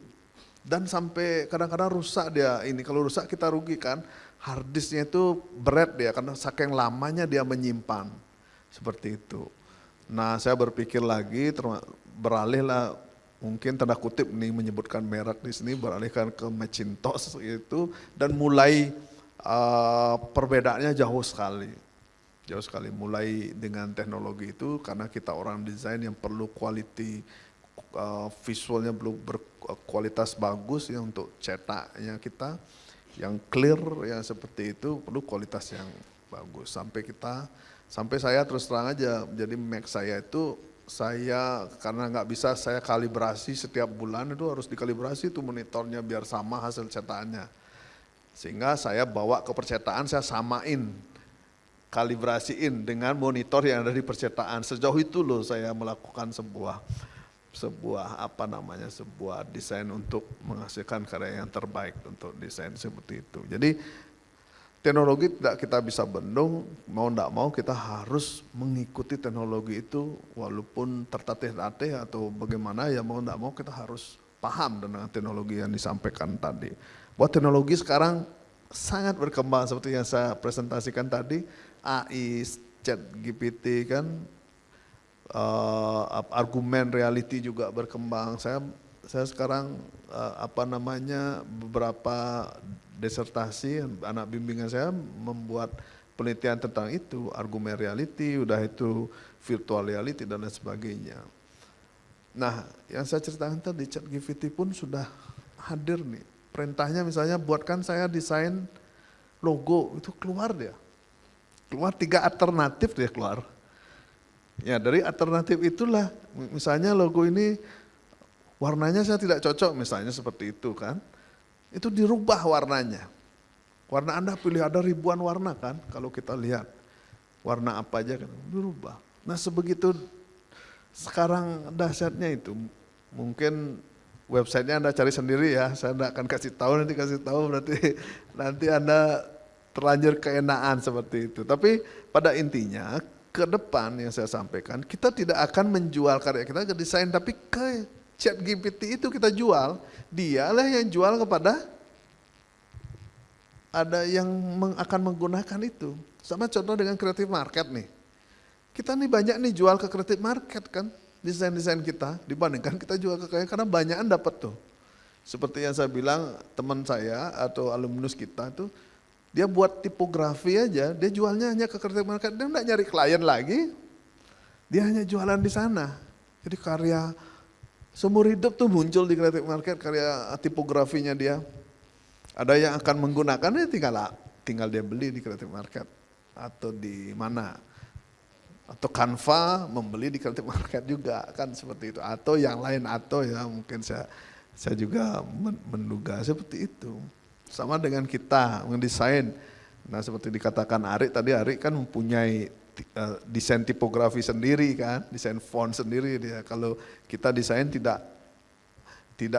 Dan sampai kadang-kadang rusak dia ini, kalau rusak kita rugi kan. Hard disknya itu berat dia karena saking lamanya dia menyimpan. Seperti itu. Nah saya berpikir lagi, beralihlah mungkin tanda kutip nih menyebutkan merek di sini, beralihkan ke Macintosh itu dan mulai perbedaannya jauh sekali. Jauh sekali mulai dengan teknologi itu karena kita orang desain yang perlu quality visualnya perlu berkualitas bagus ya untuk cetaknya kita yang clear ya seperti itu perlu kualitas yang bagus sampai saya terus terang aja jadi Mac saya itu saya karena nggak bisa saya kalibrasi setiap bulan itu harus dikalibrasi tuh monitornya biar sama hasil cetakannya sehingga saya bawa ke percetakan saya samain kalibrasiin dengan monitor yang ada di percetakan. Sejauh itu loh saya melakukan sebuah desain untuk menghasilkan karya yang terbaik untuk desain seperti itu. Jadi teknologi tidak kita bisa bendung, mau tidak mau kita harus mengikuti teknologi itu walaupun tertatih-tatih atau bagaimana ya mau tidak mau kita harus paham dengan teknologi yang disampaikan tadi. Bahwa teknologi sekarang sangat berkembang seperti yang saya presentasikan tadi, AI, ChatGPT kan, argumen reality juga berkembang. Saya sekarang beberapa disertasi anak bimbingan saya membuat penelitian tentang itu, argumen reality, udah itu virtual reality dan lain sebagainya. Nah, yang saya ceritakan tadi ChatGPT pun sudah hadir nih. Perintahnya misalnya buatkan saya desain logo, itu keluar dia. Keluar 3 alternatif dia keluar. Ya dari alternatif itulah misalnya logo ini warnanya saya tidak cocok misalnya seperti itu kan. Itu dirubah warnanya. Warna Anda pilih ada ribuan warna kan kalau kita lihat. Warna apa aja kan dirubah. Nah sebegitu sekarang dahsyatnya itu mungkin websitenya Anda cari sendiri ya. Saya tidak akan kasih tahu berarti nanti Anda terlanjur keenaan seperti itu. Tapi pada intinya ke depan yang saya sampaikan, kita tidak akan menjual karya kita ke desain, tapi ke ChatGPT itu kita jual. Dialah yang jual kepada ada yang akan menggunakan itu. Sama contoh dengan creative market nih. Kita nih banyak nih jual ke creative market kan, desain-desain kita dibandingkan kita jual ke karena banyakan dapat tuh. Seperti yang saya bilang teman saya atau alumnus kita tuh dia buat tipografi aja, dia jualnya hanya ke creative market, dia enggak nyari klien lagi, dia hanya jualan di sana. Jadi karya seumur hidup tuh muncul di creative market, karya tipografinya dia. Ada yang akan menggunakannya tinggal dia beli di creative market atau di mana. Atau Canva membeli di creative market juga kan seperti itu. Atau yang lain atau ya mungkin saya juga menduga seperti itu. Sama dengan kita mendesain. Nah seperti dikatakan Ari tadi, Ari kan mempunyai desain tipografi sendiri kan, desain font sendiri dia. Kalau kita desain tidak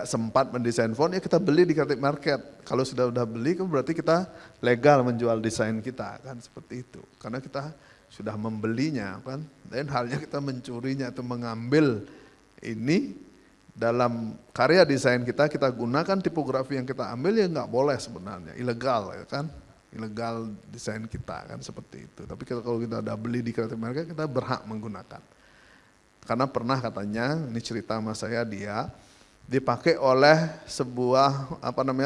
sempat mendesain font ya kita beli di creative market. Kalau sudah beli kan berarti kita legal menjual desain kita kan seperti itu. Karena kita sudah membelinya kan. Dan halnya kita mencurinya atau mengambil ini dalam karya desain kita gunakan tipografi yang kita ambil ya nggak boleh sebenarnya, ilegal ya kan, ilegal desain kita kan seperti itu. Tapi kalau kita udah beli di creative market kita berhak menggunakan. Karena pernah katanya, ini cerita sama saya dia dipakai oleh sebuah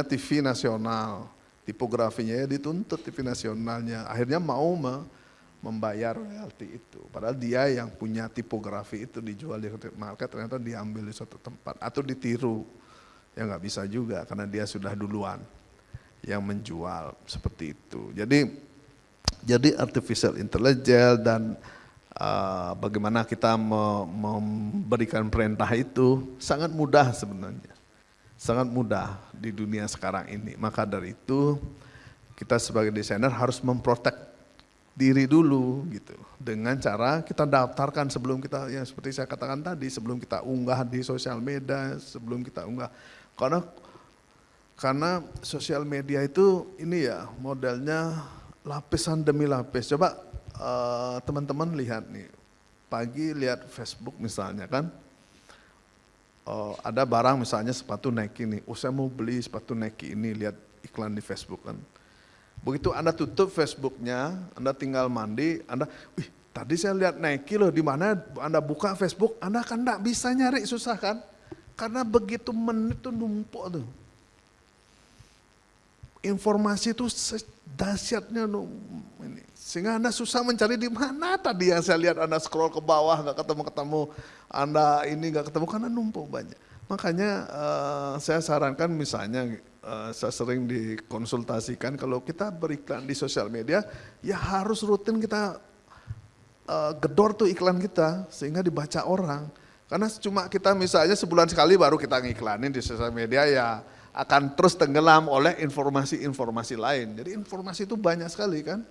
TV nasional, tipografinya ya dituntut TV nasionalnya, akhirnya mau membayar royalti itu. Padahal dia yang punya tipografi itu dijual di market ternyata diambil di suatu tempat atau ditiru. Ya nggak bisa juga karena dia sudah duluan yang menjual seperti itu. Jadi artificial intelligence dan bagaimana kita memberikan perintah itu sangat mudah sebenarnya. Sangat mudah di dunia sekarang ini. Maka dari itu kita sebagai desainer harus memprotek diri dulu gitu dengan cara kita daftarkan sebelum kita yang seperti saya katakan tadi, sebelum kita unggah di sosial media, sebelum kita unggah karena sosial media itu ini ya modelnya lapisan demi lapis. Coba teman-teman lihat nih, pagi lihat Facebook misalnya kan, ada barang misalnya sepatu Nike nih, saya mau beli sepatu Nike ini, lihat iklan di Facebook kan. Begitu Anda tutup Facebooknya, Anda tinggal mandi, wih tadi saya lihat Nike loh, di mana Anda buka Facebook, Anda kan enggak bisa nyari, susah kan? Karena begitu menit tuh numpuk tuh. Informasi itu dahsyatnya ini. Sehingga Anda susah mencari di mana tadi yang saya lihat, Anda scroll ke bawah nggak ketemu-ketemu, Anda ini nggak ketemu karena numpuk banyak. Makanya saya sarankan misalnya saya sering dikonsultasikan kalau kita beriklan di sosial media ya harus rutin kita gedor tuh iklan kita sehingga dibaca orang. Karena cuma kita misalnya sebulan sekali baru kita ngiklanin di sosial media ya akan terus tenggelam oleh informasi-informasi lain. Jadi informasi itu banyak sekali kan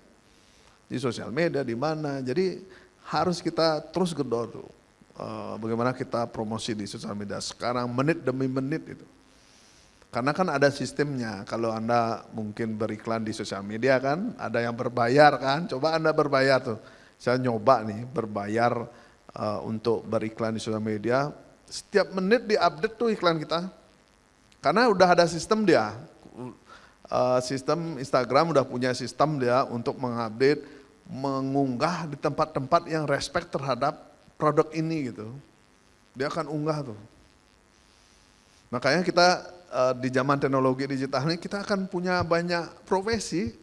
di sosial media di mana. Jadi harus kita terus gedor tuh. Bagaimana kita promosi di sosial media sekarang menit demi menit itu. Karena kan ada sistemnya, kalau Anda mungkin beriklan di sosial media kan, ada yang berbayar kan, coba Anda berbayar tuh. Saya nyoba nih berbayar untuk beriklan di sosial media, setiap menit diupdate tuh iklan kita. Karena udah ada sistem dia, sistem Instagram udah punya sistem dia untuk mengupdate, mengunggah di tempat-tempat yang respect terhadap produk ini gitu. Dia akan unggah tuh. Makanya kita di zaman teknologi digital ini kita akan punya banyak profesi.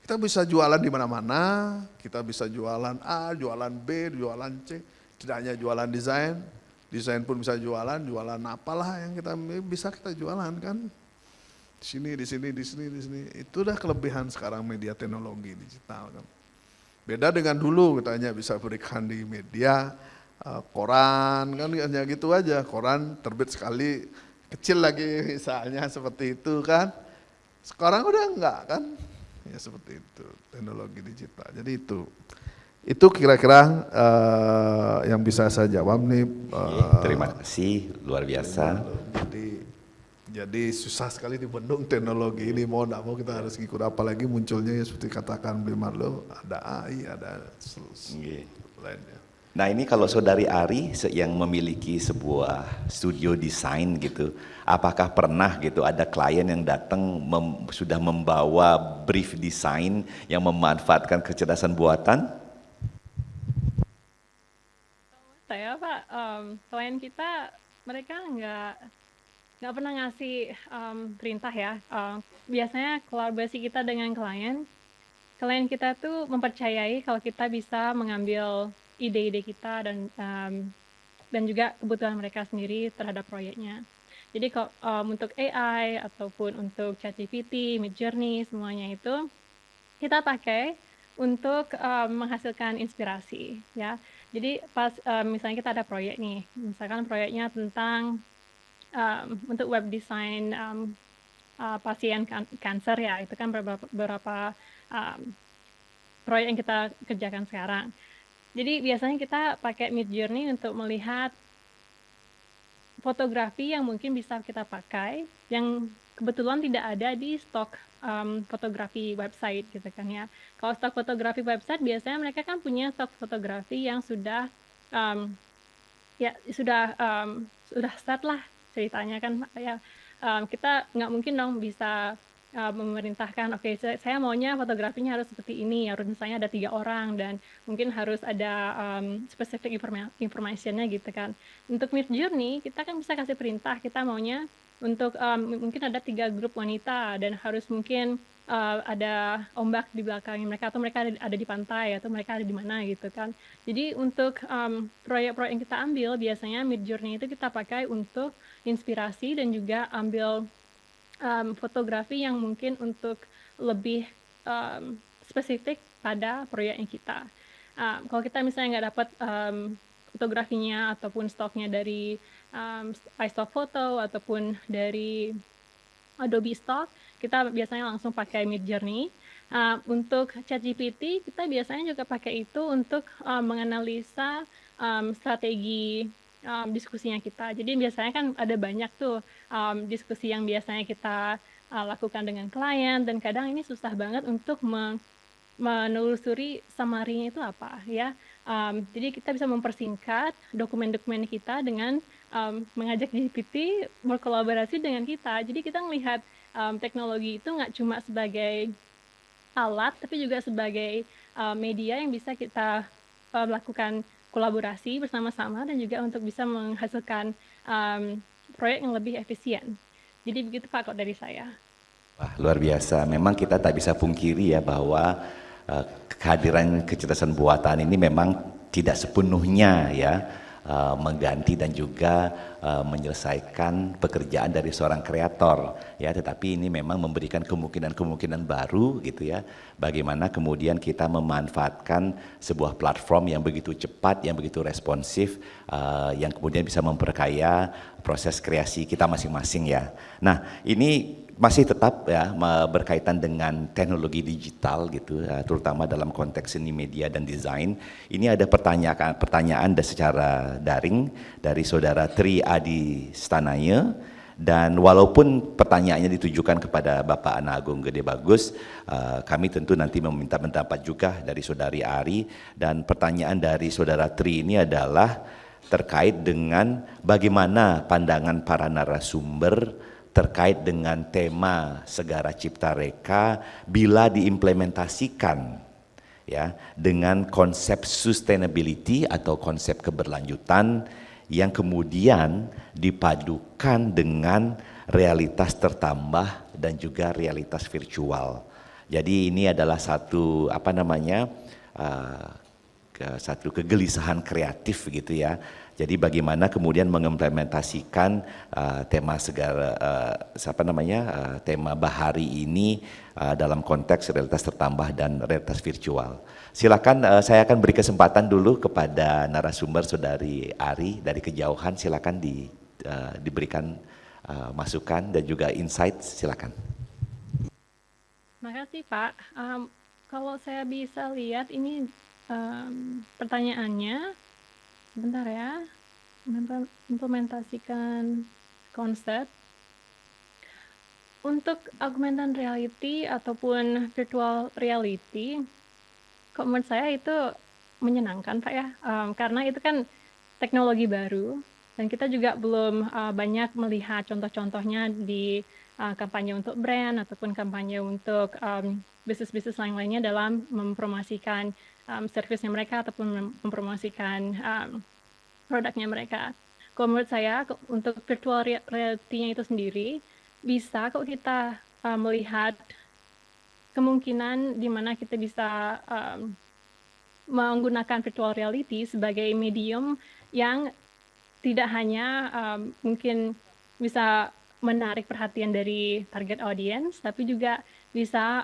Kita bisa jualan di mana-mana, kita bisa jualan A, jualan B, jualan C. Tidak hanya jualan desain, desain pun bisa jualan apalah yang kita bisa kita jualan kan. Di sini, di sini, di sini, di sini. Itu udah kelebihan sekarang media teknologi digital kan. Beda dengan dulu kita hanya bisa berikan di media, koran kan hanya gitu aja, koran terbit sekali, kecil lagi misalnya seperti itu kan. Sekarang udah enggak kan. Ya seperti itu, teknologi digital. Jadi itu kira-kira yang bisa saya jawab nih. Terima kasih, luar biasa. Jadi susah sekali dibendung teknologi ini, mau tidak mau kita harus ngikut, apalagi munculnya ya seperti katakan Bli Marlo, ada AI, ada lainnya. Nah ini kalau Saudari Ari yang memiliki sebuah studio desain gitu, apakah pernah gitu ada klien yang datang sudah membawa brief desain yang memanfaatkan kecerdasan buatan? Saya Pak, klien kita mereka nggak pernah ngasih perintah ya. Biasanya kolaborasi kita dengan klien kita tuh mempercayai kalau kita bisa mengambil ide-ide kita dan juga kebutuhan mereka sendiri terhadap proyeknya. Jadi kalau untuk AI ataupun untuk ChatGPT, Midjourney, semuanya itu kita pakai untuk menghasilkan inspirasi ya. Jadi pas misalnya kita ada proyek nih, misalkan proyeknya tentang untuk web design pasien kanker ya, itu kan beberapa proyek yang kita kerjakan sekarang. Jadi biasanya kita pakai Midjourney untuk melihat fotografi yang mungkin bisa kita pakai, yang kebetulan tidak ada di stok fotografi website gitu kan ya. Kalau stok fotografi website biasanya mereka kan punya stok fotografi yang sudah start lah ceritanya kan ya. Kita nggak mungkin dong bisa memerintahkan, oke, saya maunya fotografinya harus seperti ini, harus misalnya ada 3 orang dan mungkin harus ada specific information-nya gitu kan. Untuk Midjourney kita kan bisa kasih perintah, kita maunya untuk mungkin ada 3 grup wanita dan harus mungkin ada ombak di belakangnya mereka, atau mereka ada di pantai, atau mereka ada di mana gitu kan. Jadi untuk proyek-proyek yang kita ambil biasanya Midjourney itu kita pakai untuk inspirasi dan juga ambil fotografi yang mungkin untuk lebih spesifik pada proyeknya kita. Kalau kita misalnya nggak dapat fotografinya ataupun stoknya dari iStock Photo ataupun dari Adobe Stock, kita biasanya langsung pakai Midjourney. Untuk ChatGPT kita biasanya juga pakai itu untuk menganalisa strategi diskusinya kita. Jadi biasanya kan ada banyak tuh diskusi yang biasanya kita lakukan dengan klien, dan kadang ini susah banget untuk menelusuri summary-nya itu apa ya. Jadi kita bisa mempersingkat dokumen-dokumen kita dengan mengajak GPT berkolaborasi dengan kita. Jadi kita melihat teknologi itu nggak cuma sebagai alat, tapi juga sebagai media yang bisa kita melakukan kolaborasi bersama-sama dan juga untuk bisa menghasilkan proyek yang lebih efisien. Jadi begitu Pak kalau dari saya. Wah, luar biasa. Memang kita tak bisa pungkiri ya bahwa kehadiran kecerdasan buatan ini memang tidak sepenuhnya ya mengganti dan juga menyelesaikan pekerjaan dari seorang kreator ya, tetapi ini memang memberikan kemungkinan-kemungkinan baru gitu ya, bagaimana kemudian kita memanfaatkan sebuah platform yang begitu cepat, yang begitu responsif, yang kemudian bisa memperkaya proses kreasi kita masing-masing ya. Nah, ini masih tetap ya berkaitan dengan teknologi digital gitu, terutama dalam konteks seni media dan desain. Ini ada pertanyaan secara daring dari saudara Tri Adi Stanaya, dan walaupun pertanyaannya ditujukan kepada Bapak Ana Agung Gede Bagus, kami tentu nanti meminta pendapat juga dari saudari Ari, dan pertanyaan dari saudara Tri ini adalah terkait dengan bagaimana pandangan para narasumber terkait dengan tema Segara Cipta Reka bila diimplementasikan ya dengan konsep sustainability atau konsep keberlanjutan yang kemudian dipadukan dengan realitas tertambah dan juga realitas virtual. Jadi ini adalah satu satu kegelisahan kreatif gitu ya. Jadi bagaimana kemudian mengimplementasikan tema tema bahari ini dalam konteks realitas tertambah dan realitas virtual. Silakan, saya akan beri kesempatan dulu kepada narasumber saudari Ari dari kejauhan. Silakan diberikan masukan dan juga insight. Silakan. Terima kasih Pak. Kalau saya bisa lihat ini pertanyaannya. Bentar ya, implementasikan konsep. Untuk augmented reality ataupun virtual reality, kok menurut saya itu menyenangkan Pak ya, karena itu kan teknologi baru dan kita juga belum banyak melihat contoh-contohnya di kampanye untuk brand ataupun kampanye untuk bisnis-bisnis lain-lainnya dalam mempromosikan servisnya mereka ataupun mempromosikan produknya mereka. Kalau menurut saya untuk virtual reality-nya itu sendiri bisa kok kita melihat kemungkinan di mana kita bisa menggunakan virtual reality sebagai medium yang tidak hanya mungkin bisa menarik perhatian dari target audience, tapi juga bisa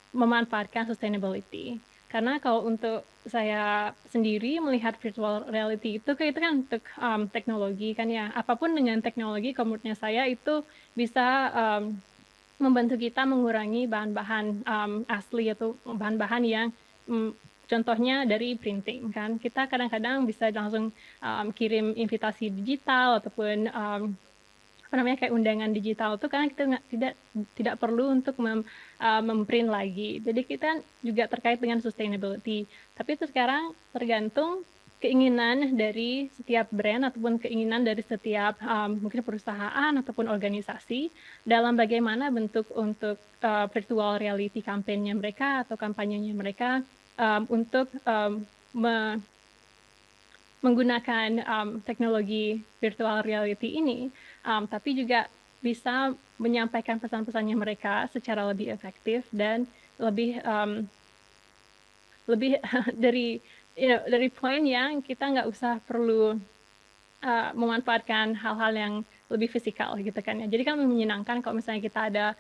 memanfaatkan sustainability. Karena kalau untuk saya sendiri melihat virtual reality itu kan untuk teknologi kan ya, apapun dengan teknologi menurutnya saya itu bisa membantu kita mengurangi bahan-bahan asli atau bahan-bahan yang contohnya dari printing kan, kita kadang-kadang bisa langsung kirim invitasi digital ataupun kayak undangan digital itu karena kita tidak perlu untuk memprint lagi. Jadi kita juga terkait dengan sustainability. Tapi itu sekarang tergantung keinginan dari setiap brand ataupun keinginan dari setiap mungkin perusahaan ataupun organisasi dalam bagaimana bentuk untuk virtual reality campaign-nya mereka atau kampanyenya mereka untuk menggunakan teknologi virtual reality ini. Tapi juga bisa menyampaikan pesan-pesannya mereka secara lebih efektif dan lebih dari poin yang kita nggak usah perlu memanfaatkan hal-hal yang lebih fisikal gitu kan ya. Jadi kan menyenangkan kalau misalnya kita ada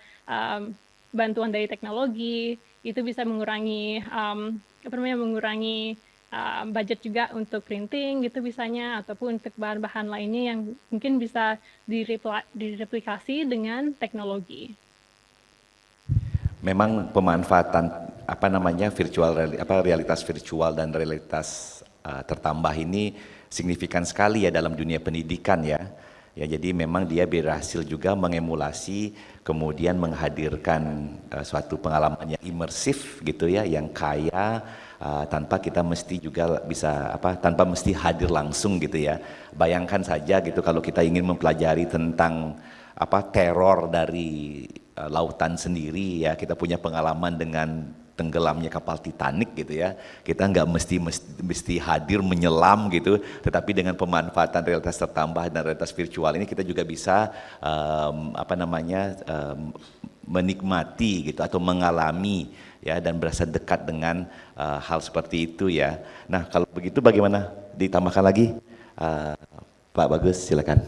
bantuan dari teknologi, itu bisa mengurangi budget juga untuk printing gitu bisanya, ataupun untuk bahan-bahan lainnya yang mungkin bisa direplikasi dengan teknologi. Memang pemanfaatan realitas virtual dan realitas tertambah ini signifikan sekali ya dalam dunia pendidikan ya. Ya, jadi memang dia berhasil juga mengemulasi, kemudian menghadirkan suatu pengalaman yang imersif gitu ya, yang kaya, tanpa kita mesti juga bisa tanpa mesti hadir langsung gitu ya. Bayangkan saja gitu kalau kita ingin mempelajari tentang teror dari lautan sendiri ya, kita punya pengalaman dengan tenggelamnya kapal Titanic gitu ya, kita nggak mesti hadir menyelam gitu, tetapi dengan pemanfaatan realitas tertambah dan realitas virtual ini kita juga bisa menikmati gitu atau mengalami ya, dan berasa dekat dengan hal seperti itu ya. Nah kalau begitu bagaimana, ditambahkan lagi Pak Bagus, silakan.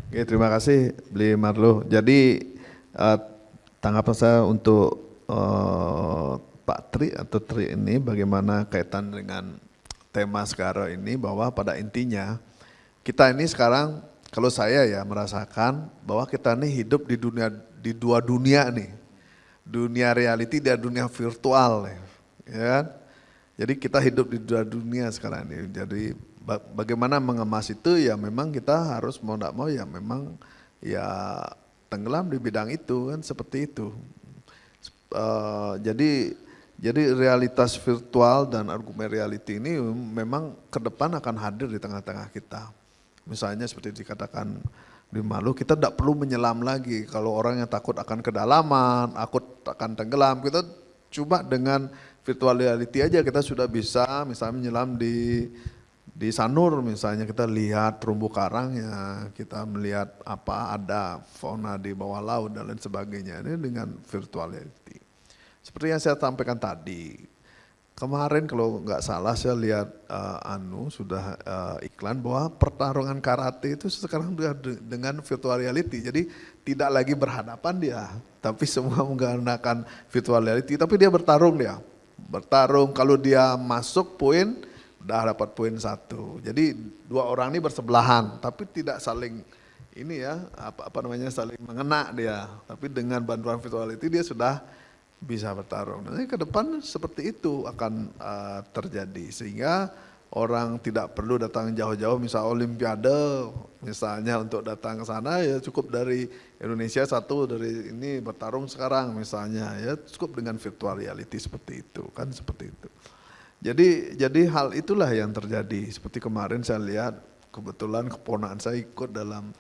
Oke, terima kasih Bli Marlo. Jadi tanggapan saya untuk Pak Tri atau Tri ini bagaimana kaitan dengan tema sekarang ini, bahwa pada intinya kita ini sekarang, kalau saya ya merasakan bahwa kita ini hidup di dua dunia nih, dunia reality dan dunia virtual ya kan? Jadi kita hidup di dua dunia sekarang ini. Jadi bagaimana mengemas itu ya, memang kita harus mau tidak mau ya memang ya tenggelam di bidang itu kan, seperti itu. Jadi realitas virtual dan argumen reality ini memang ke depan akan hadir di tengah-tengah kita. Misalnya seperti dikatakan di Malu, kita tidak perlu menyelam lagi. Kalau orang yang takut akan kedalaman, takut akan tenggelam, kita cuma dengan virtual reality aja kita sudah bisa misalnya menyelam di Sanur misalnya, kita lihat terumbu karangnya, kita melihat ada fauna di bawah laut dan lain sebagainya. Ini dengan virtual reality. Seperti yang saya sampaikan tadi, kemarin kalau nggak salah saya lihat sudah iklan bahwa pertarungan karate itu sekarang dengan virtual reality. Jadi tidak lagi berhadapan dia, tapi semua menggunakan virtual reality. Tapi dia bertarung kalau dia masuk poin, udah dapat poin 1. Jadi dua orang ini bersebelahan, tapi tidak saling saling mengena dia. Tapi dengan bantuan virtual reality dia sudah bisa bertarung. Nanti ke depan seperti itu akan terjadi, sehingga orang tidak perlu datang jauh-jauh, misal Olimpiade misalnya untuk datang ke sana ya cukup dari Indonesia dari ini bertarung sekarang misalnya ya, cukup dengan virtual reality seperti itu kan, seperti itu. Jadi hal itulah yang terjadi. Seperti kemarin saya lihat kebetulan keponakan saya ikut dalam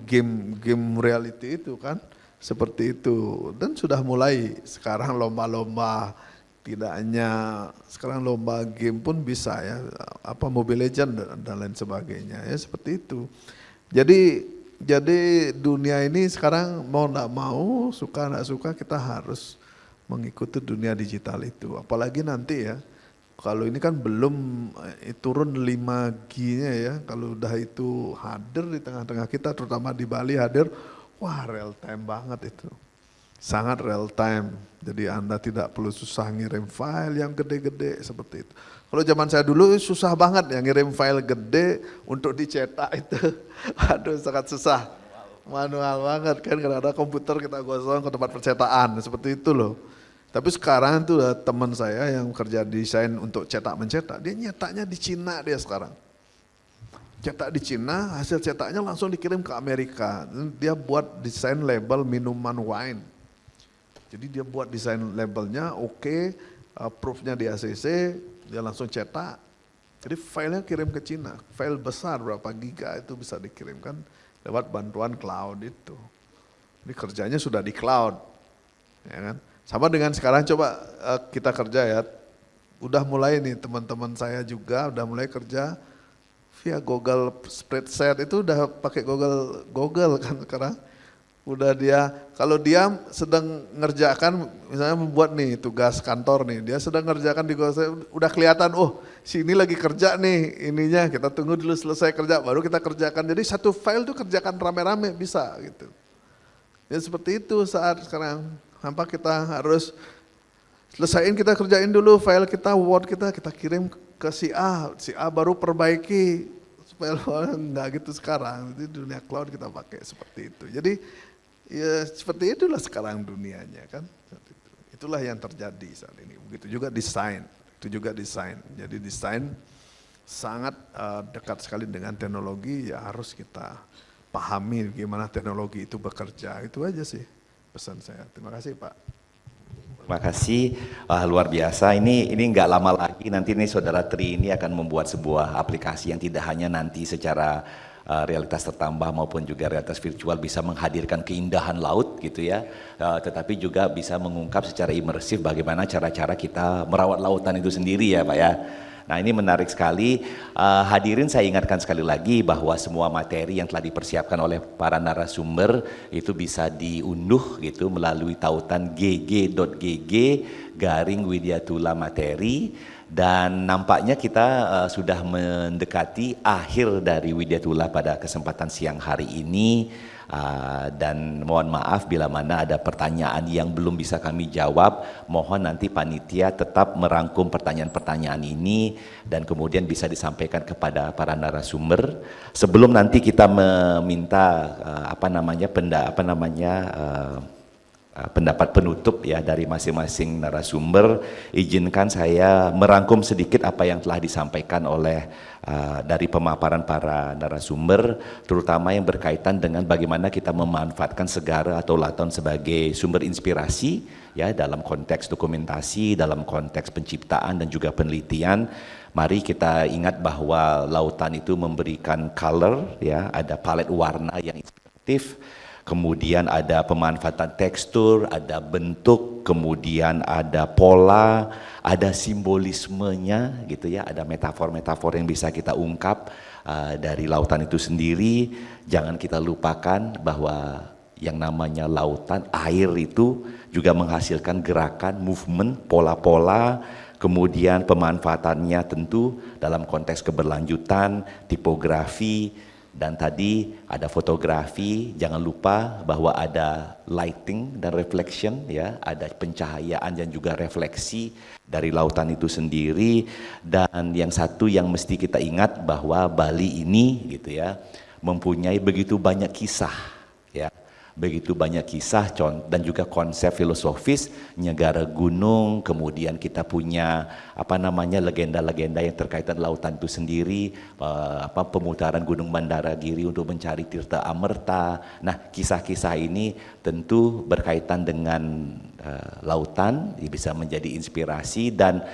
game reality itu kan. Seperti itu, dan sudah mulai sekarang lomba-lomba, tidak hanya sekarang lomba game pun bisa ya, Mobile Legend dan lain sebagainya ya, seperti itu. Jadi dunia ini sekarang mau tidak mau, suka tidak suka, kita harus mengikuti dunia digital itu. Apalagi nanti ya, kalau ini kan belum turun 5G-nya ya, kalau udah itu hadir di tengah-tengah kita, terutama di Bali hadir. Wah, real time banget itu, sangat real time. Jadi Anda tidak perlu susah ngirim file yang gede-gede seperti itu. Kalau zaman saya dulu susah banget ya ngirim file gede untuk dicetak itu. Aduh, sangat susah, manual banget kan, karena ada komputer kita gosong ke tempat percetakan seperti itu loh. Tapi sekarang itu teman saya yang kerja desain untuk cetak-mencetak, dia nyetaknya di Cina dia sekarang. Cetak di Cina, hasil cetaknya langsung dikirim ke Amerika. Dia buat desain label minuman wine. Jadi dia buat desain labelnya proofnya di ACC, dia langsung cetak. Jadi filenya kirim ke Cina, file besar berapa giga itu bisa dikirimkan lewat bantuan cloud itu. Ini kerjanya sudah di cloud, ya kan? Sama dengan sekarang coba kita kerja ya, udah mulai nih teman-teman saya juga udah mulai kerja via Google Spreadsheet, itu udah pakai Google kan sekarang. Udah dia, kalau dia sedang ngerjakan, misalnya membuat nih tugas kantor nih, dia sedang ngerjakan di Google, udah kelihatan, sini lagi kerja nih ininya, kita tunggu dulu selesai kerja, baru kita kerjakan. Jadi satu file tuh kerjakan rame-rame bisa gitu. Ya seperti itu saat sekarang, tanpa kita harus selesaiin, kita kerjain dulu file kita, Word kita kirim ke si A baru perbaiki. Supaya enggak gitu sekarang, di dunia cloud kita pakai seperti itu. Jadi ya seperti itulah sekarang dunianya kan. Itulah yang terjadi saat ini. Begitu juga desain, Jadi desain sangat dekat sekali dengan teknologi, ya harus kita pahami gimana teknologi itu bekerja. Itu aja sih pesan saya. Terima kasih Pak. Terima kasih, luar biasa. Ini nggak lama lagi nanti nih Saudara Tri ini akan membuat sebuah aplikasi yang tidak hanya nanti secara realitas tertambah maupun juga realitas virtual bisa menghadirkan keindahan laut gitu ya, tetapi juga bisa mengungkap secara imersif bagaimana cara-cara kita merawat lautan itu sendiri ya Pak ya. Nah ini menarik sekali. Hadirin saya ingatkan sekali lagi bahwa semua materi yang telah dipersiapkan oleh para narasumber itu bisa diunduh gitu melalui tautan gg.gg/Widyatula materi. Dan nampaknya kita sudah mendekati akhir dari Widyatula pada kesempatan siang hari ini. Dan mohon maaf bila mana ada pertanyaan yang belum bisa kami jawab, mohon nanti panitia tetap merangkum pertanyaan-pertanyaan ini dan kemudian bisa disampaikan kepada para narasumber sebelum nanti kita meminta pendapat penutup ya dari masing-masing narasumber. Izinkan saya merangkum sedikit apa yang telah disampaikan oleh dari pemaparan para narasumber, terutama yang berkaitan dengan bagaimana kita memanfaatkan segara atau lautan sebagai sumber inspirasi ya dalam konteks dokumentasi, dalam konteks penciptaan dan juga penelitian. Mari kita ingat bahwa lautan itu memberikan color ya, ada palet warna yang inspiratif. Kemudian ada pemanfaatan tekstur, ada bentuk, kemudian ada pola, ada simbolismenya gitu ya, ada metafor-metafor yang bisa kita ungkap dari lautan itu sendiri. Jangan kita lupakan bahwa yang namanya lautan, air itu juga menghasilkan gerakan, movement, pola-pola, kemudian pemanfaatannya tentu dalam konteks keberlanjutan, tipografi, dan tadi ada fotografi. Jangan lupa bahwa ada lighting dan reflection ya, ada pencahayaan dan juga refleksi dari lautan itu sendiri. Dan yang satu yang mesti kita ingat bahwa Bali ini gitu ya mempunyai begitu banyak kisah ya, begitu banyak kisah dan juga konsep filosofis negara gunung. Kemudian kita punya legenda-legenda yang terkaitan lautan itu sendiri, pemutaran Gunung Bandaragiri untuk mencari Tirta Amerta. Nah kisah-kisah ini tentu berkaitan dengan lautan, bisa menjadi inspirasi. Dan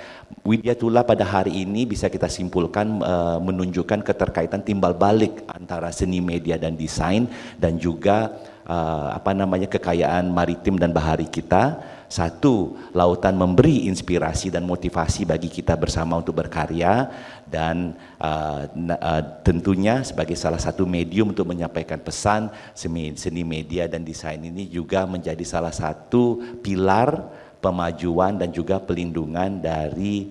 Widyatula pada hari ini bisa kita simpulkan menunjukkan keterkaitan timbal balik antara seni, media dan desain, dan juga kekayaan maritim dan bahari kita. Satu, lautan memberi inspirasi dan motivasi bagi kita bersama untuk berkarya, dan tentunya sebagai salah satu medium untuk menyampaikan pesan, seni, media dan desain ini juga menjadi salah satu pilar pemajuan dan juga pelindungan dari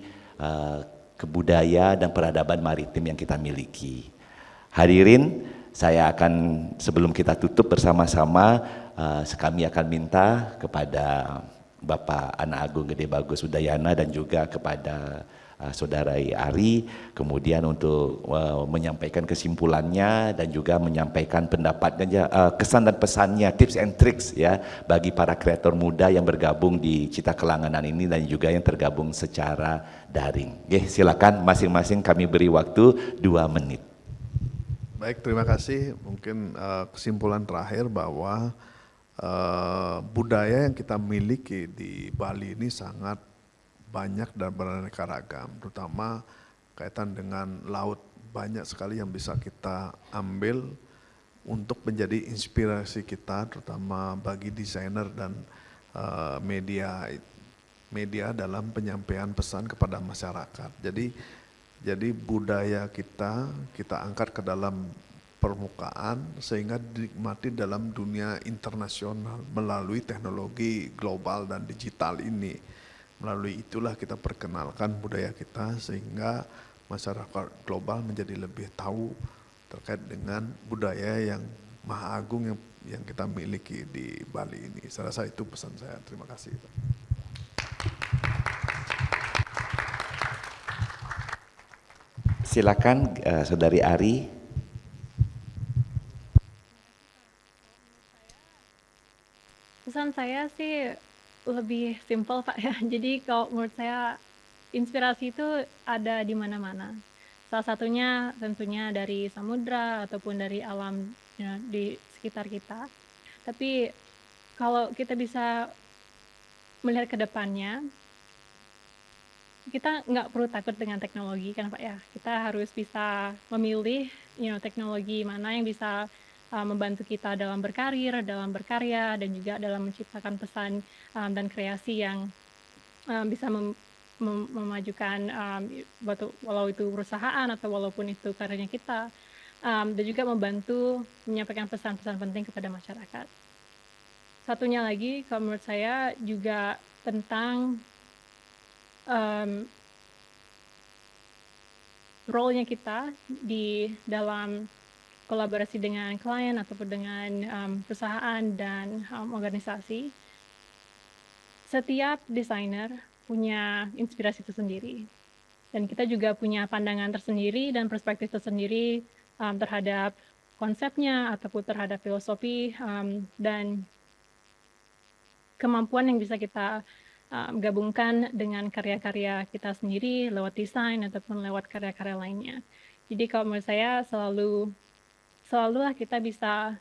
kebudayaan dan peradaban maritim yang kita miliki. Hadirin, saya akan, sebelum kita tutup bersama-sama, kami akan minta kepada Bapak Anak Agung Gede Bagus Udayana dan juga kepada Saudara Ari kemudian untuk menyampaikan kesimpulannya dan juga menyampaikan pendapatnya, kesan dan pesannya, tips and tricks ya bagi para kreator muda yang bergabung di Cita Kelanganan ini dan juga yang tergabung secara daring. Oke, silakan masing-masing, kami beri waktu 2 menit. Baik, terima kasih. Mungkin kesimpulan terakhir bahwa budaya yang kita miliki di Bali ini sangat banyak dan beraneka ragam, terutama kaitan dengan laut. Banyak sekali yang bisa kita ambil untuk menjadi inspirasi kita, terutama bagi desainer dan media dalam penyampaian pesan kepada masyarakat. Jadi budaya kita angkat ke dalam permukaan sehingga dinikmati dalam dunia internasional melalui teknologi global dan digital ini. Melalui itulah kita perkenalkan budaya kita sehingga masyarakat global menjadi lebih tahu terkait dengan budaya yang maha agung yang kita miliki di Bali ini. Saya rasa itu pesan saya. Terima kasih. Silakan Saudari Ari. Pesan saya sih lebih simpel Pak ya. Jadi kalau menurut saya inspirasi itu ada di mana-mana. salah satunya tentunya dari samudra ataupun dari alam di sekitar kita. Tapi kalau kita bisa melihat ke depannya, kita nggak perlu takut dengan teknologi kan Pak ya. Kita harus bisa memilih teknologi mana yang bisa membantu kita dalam berkarir, dalam berkarya, dan juga dalam menciptakan pesan dan kreasi yang bisa memajukan walau itu perusahaan atau walaupun itu karirnya kita, dan juga membantu menyampaikan pesan-pesan penting kepada masyarakat. Satunya lagi, kalau menurut saya juga tentang role-nya kita di dalam kolaborasi dengan klien ataupun dengan perusahaan dan organisasi. Setiap desainer punya inspirasi tersendiri, dan kita juga punya pandangan tersendiri dan perspektif tersendiri terhadap konsepnya ataupun terhadap filosofi dan kemampuan yang bisa kita gabungkan dengan karya-karya kita sendiri lewat desain ataupun lewat karya-karya lainnya. Jadi kalau menurut saya selalulah kita bisa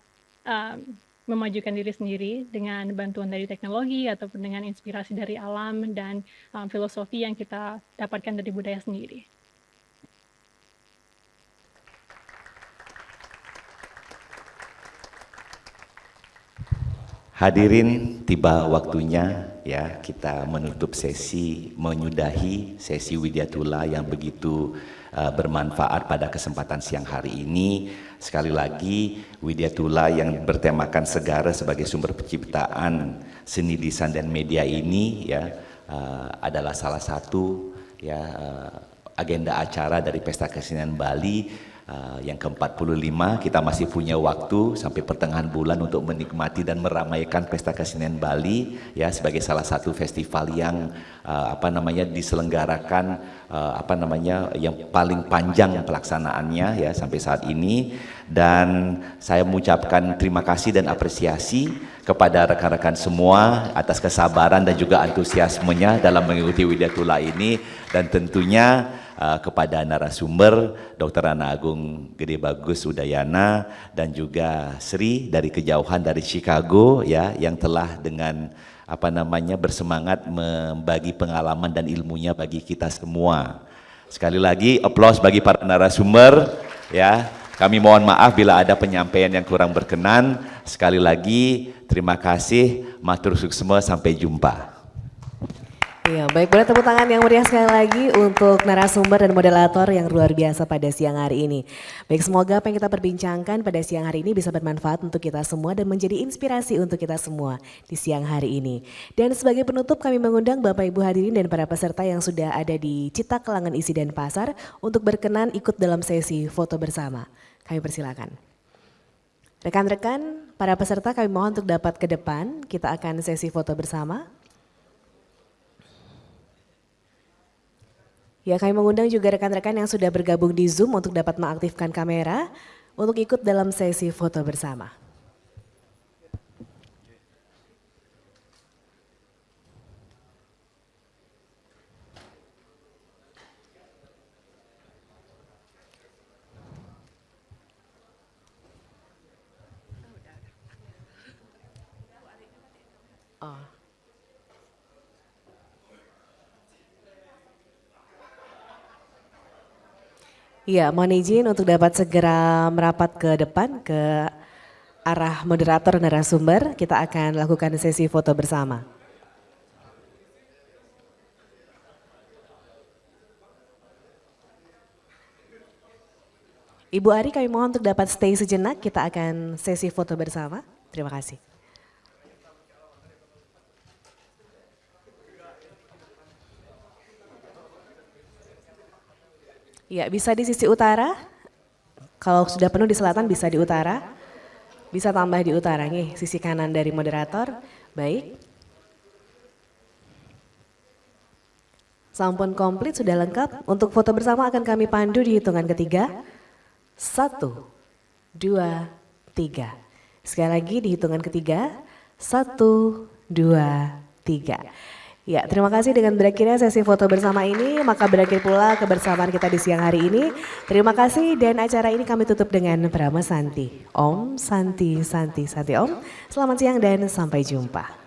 memajukan diri sendiri dengan bantuan dari teknologi ataupun dengan inspirasi dari alam dan filosofi yang kita dapatkan dari budaya sendiri. Hadirin, tiba waktunya ya kita menutup menyudahi sesi Widyatula yang begitu bermanfaat pada kesempatan siang hari ini. Sekali lagi, Widyatula yang bertemakan Segara sebagai sumber penciptaan seni desain dan media ini ya adalah salah satu ya agenda acara dari Pesta Kesenian Bali. Yang ke-45, kita masih punya waktu sampai pertengahan bulan untuk menikmati dan meramaikan Pesta Kesenian Bali ya sebagai salah satu festival yang diselenggarakan yang paling panjang pelaksanaannya ya sampai saat ini. Dan saya mengucapkan terima kasih dan apresiasi kepada rekan-rekan semua atas kesabaran dan juga antusiasmenya dalam mengikuti Widyatula ini, dan tentunya kepada narasumber Dr. Ana Agung Gede Bagus Udayana dan juga Sri dari kejauhan dari Chicago ya yang telah dengan bersemangat membagi pengalaman dan ilmunya bagi kita semua. Sekali lagi aplaus bagi para narasumber ya. Kami mohon maaf bila ada penyampaian yang kurang berkenan. Sekali lagi terima kasih, matur suksema, sampai jumpa. Iya, baik, boleh tepuk tangan yang meriah sekali lagi untuk narasumber dan moderator yang luar biasa pada siang hari ini. Baik, semoga apa yang kita perbincangkan pada siang hari ini bisa bermanfaat untuk kita semua dan menjadi inspirasi untuk kita semua di siang hari ini. Dan sebagai penutup kami mengundang Bapak Ibu hadirin dan para peserta yang sudah ada di Cita Kelangan Isi dan Pasar untuk berkenan ikut dalam sesi foto bersama. Kami persilakan. Rekan-rekan, para peserta kami mohon untuk dapat ke depan, kita akan sesi foto bersama. Ya, kami mengundang juga rekan-rekan yang sudah bergabung di Zoom untuk dapat mengaktifkan kamera untuk ikut dalam sesi foto bersama. Oh. Iya, mohon izin untuk dapat segera merapat ke depan ke arah moderator narasumber. Kita akan lakukan sesi foto bersama. Ibu Ari, kami mohon untuk dapat stay sejenak. Kita akan sesi foto bersama. Terima kasih. Ya, bisa di sisi utara. Kalau sudah penuh di selatan bisa di utara. Bisa tambah di utara nih, sisi kanan dari moderator. Baik. Sampun komplit, sudah lengkap. Untuk foto bersama akan kami pandu di hitungan ketiga. 1, 2, 3. Sekali lagi di hitungan ketiga. 1, 2, 3. Ya, terima kasih dengan berakhirnya sesi foto bersama ini, maka berakhir pula kebersamaan kita di siang hari ini. Terima kasih dan acara ini kami tutup dengan Brahma Santi. Om Santi Santi Santi Om. Selamat siang dan sampai jumpa.